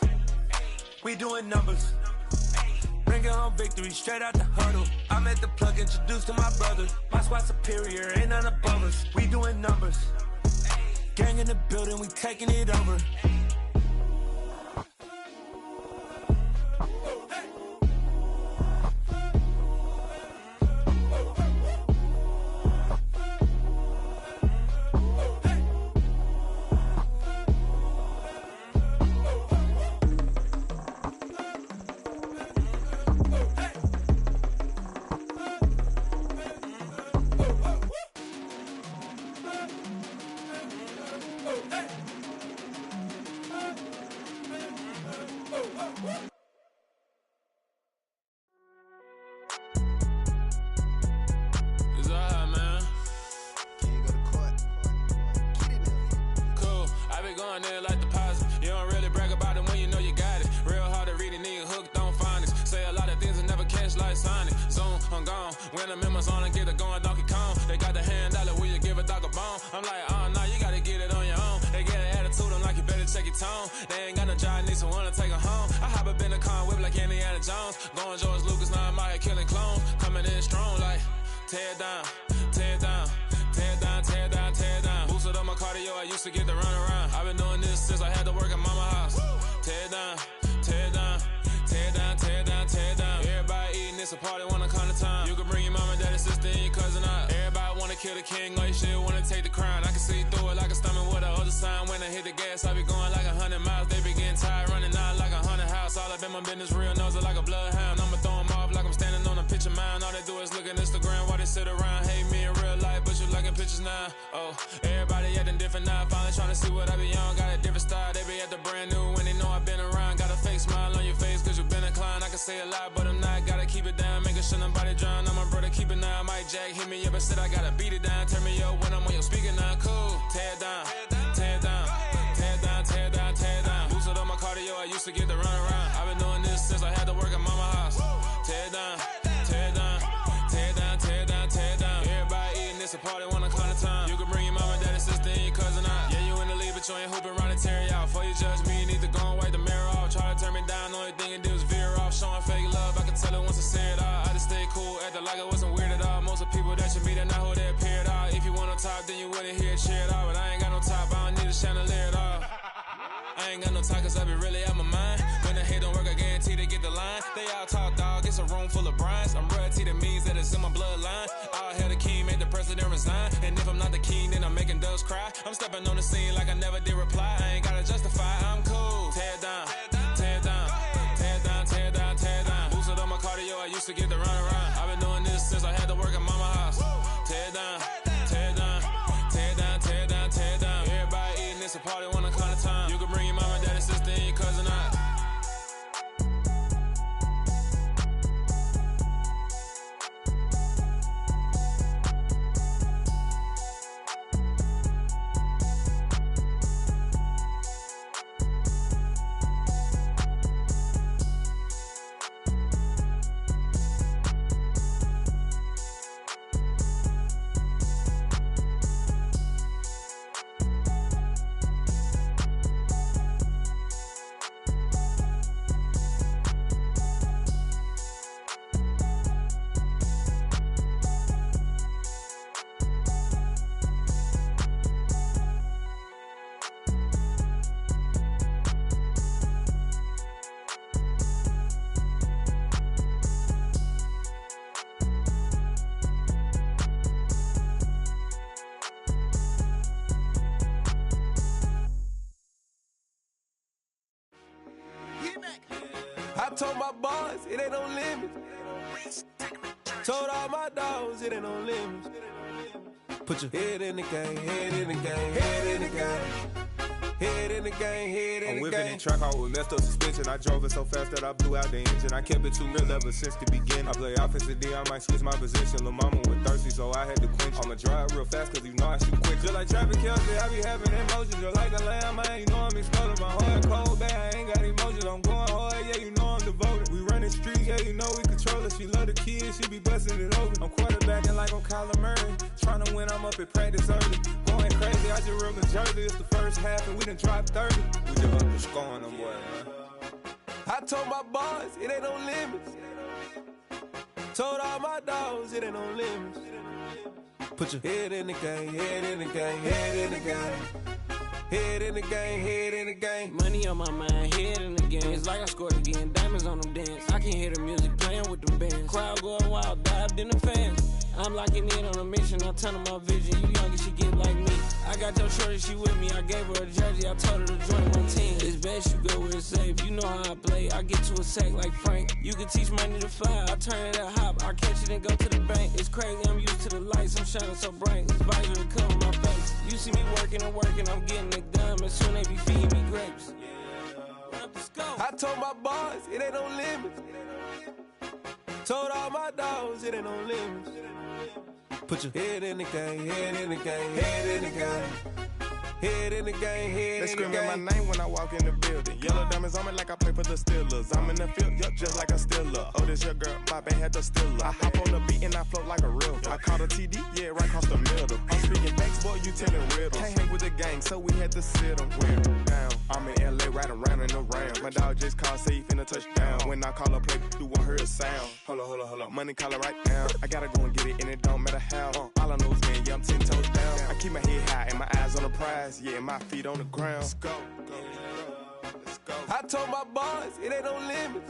we doing numbers. Bringing home victory straight out the huddle. I'm at the plug, introduced to my brothers. My squad superior, ain't none above us. We doing numbers. Gang in the building, we taking it over. I'm stepping on the scene like I never did reply. I ain't gotta justify, I'm cool. Tear down, tear down, tear down, tear down, tear down. Boosted on my cardio, I used to get the run around. I've been doing this since I had to work at mama house. Tear down, tear down, tear down, tear down, tear down. Everybody eating, it's a party, one kind of time. You can bring your mama, daddy, sister, and your cousin out. told my boys, it ain't no limits. Told all my dogs, it ain't no limits. Put your head in the game, head in the game, head in the game. Head in the game, head in the game. I'm whipping the track out with messed up suspension. I drove it so fast that I blew out the engine. I kept it too real ever since the beginning. I play offensive D, I might switch my position. Lil' mama was thirsty, so I had to quench. I'ma drive real fast, cause you know I shoot quick. Just like traffic Kelsey, I be having emotions. Just like a lamb, man, you know I'm exploding. My heart cold, bad, I ain't got emotions. I'm going hard, yeah, you know I'm devoted. We run the streets, yeah, you know we control it. She love the kids, she be busting it over. I'm quarterbacking like I'm Kyler Murray. Trying to win, I'm up at practice early. Going crazy, I just real the jersey. It's the first half, and we done dropped 30. We just up to scoring them, boy, man. I told my boys, it ain't no limits. Told all my dogs, it ain't no limits. Put your head in the game, head in the game, head in the game. Head in the game, head in the game. Money on my mind, head in the game. It's like I scored again, diamonds on them dance. I can hear the music playing with them bands. Crowd going wild, dived in the fans. I'm locking in on a mission, I turn on my vision. You young and she get like me. I got your shorty, she with me. I gave her a jersey, I told her to join my team. It's best you go where it's safe. You know how I play, I get to a sack like Frank. You can teach money to fly, I turn it at hop. I catch it and go to the bank. It's crazy, I'm used to the lights, I'm shining so bright. This visor will cover my face. You see me working and working, I'm getting it done. And soon they be feeding me grapes. I told my boys, it ain't no limits. Told all my dogs, it ain't no limits. Put your head in the game, head in the game, head in the game. Head in the game, head in the game. They screaming my name when I walk in the building. Yellow diamonds on me like I play for the Steelers. I'm in the field, yup, just like a Steeler. Oh, this your girl, my band had the Steeler. I hop on the beat and I float like a real. I caught a TD, yeah, right across the middle. I'm speaking facts, boy, you telling riddles. Can't hang with the gang, so we had to sit them down. I'm in LA, riding around in the Rams. My dog just called, say he finna touchdown. When I call a play, you won't hear a sound. Hold up, money call it right now. I gotta go and get it, and it don't matter how. All I know is man, yeah, I'm 10 toes down. I keep my head high and my eyes on the prize. Yeah, my feet on the ground. Let's go. I told my boys, it ain't no limits.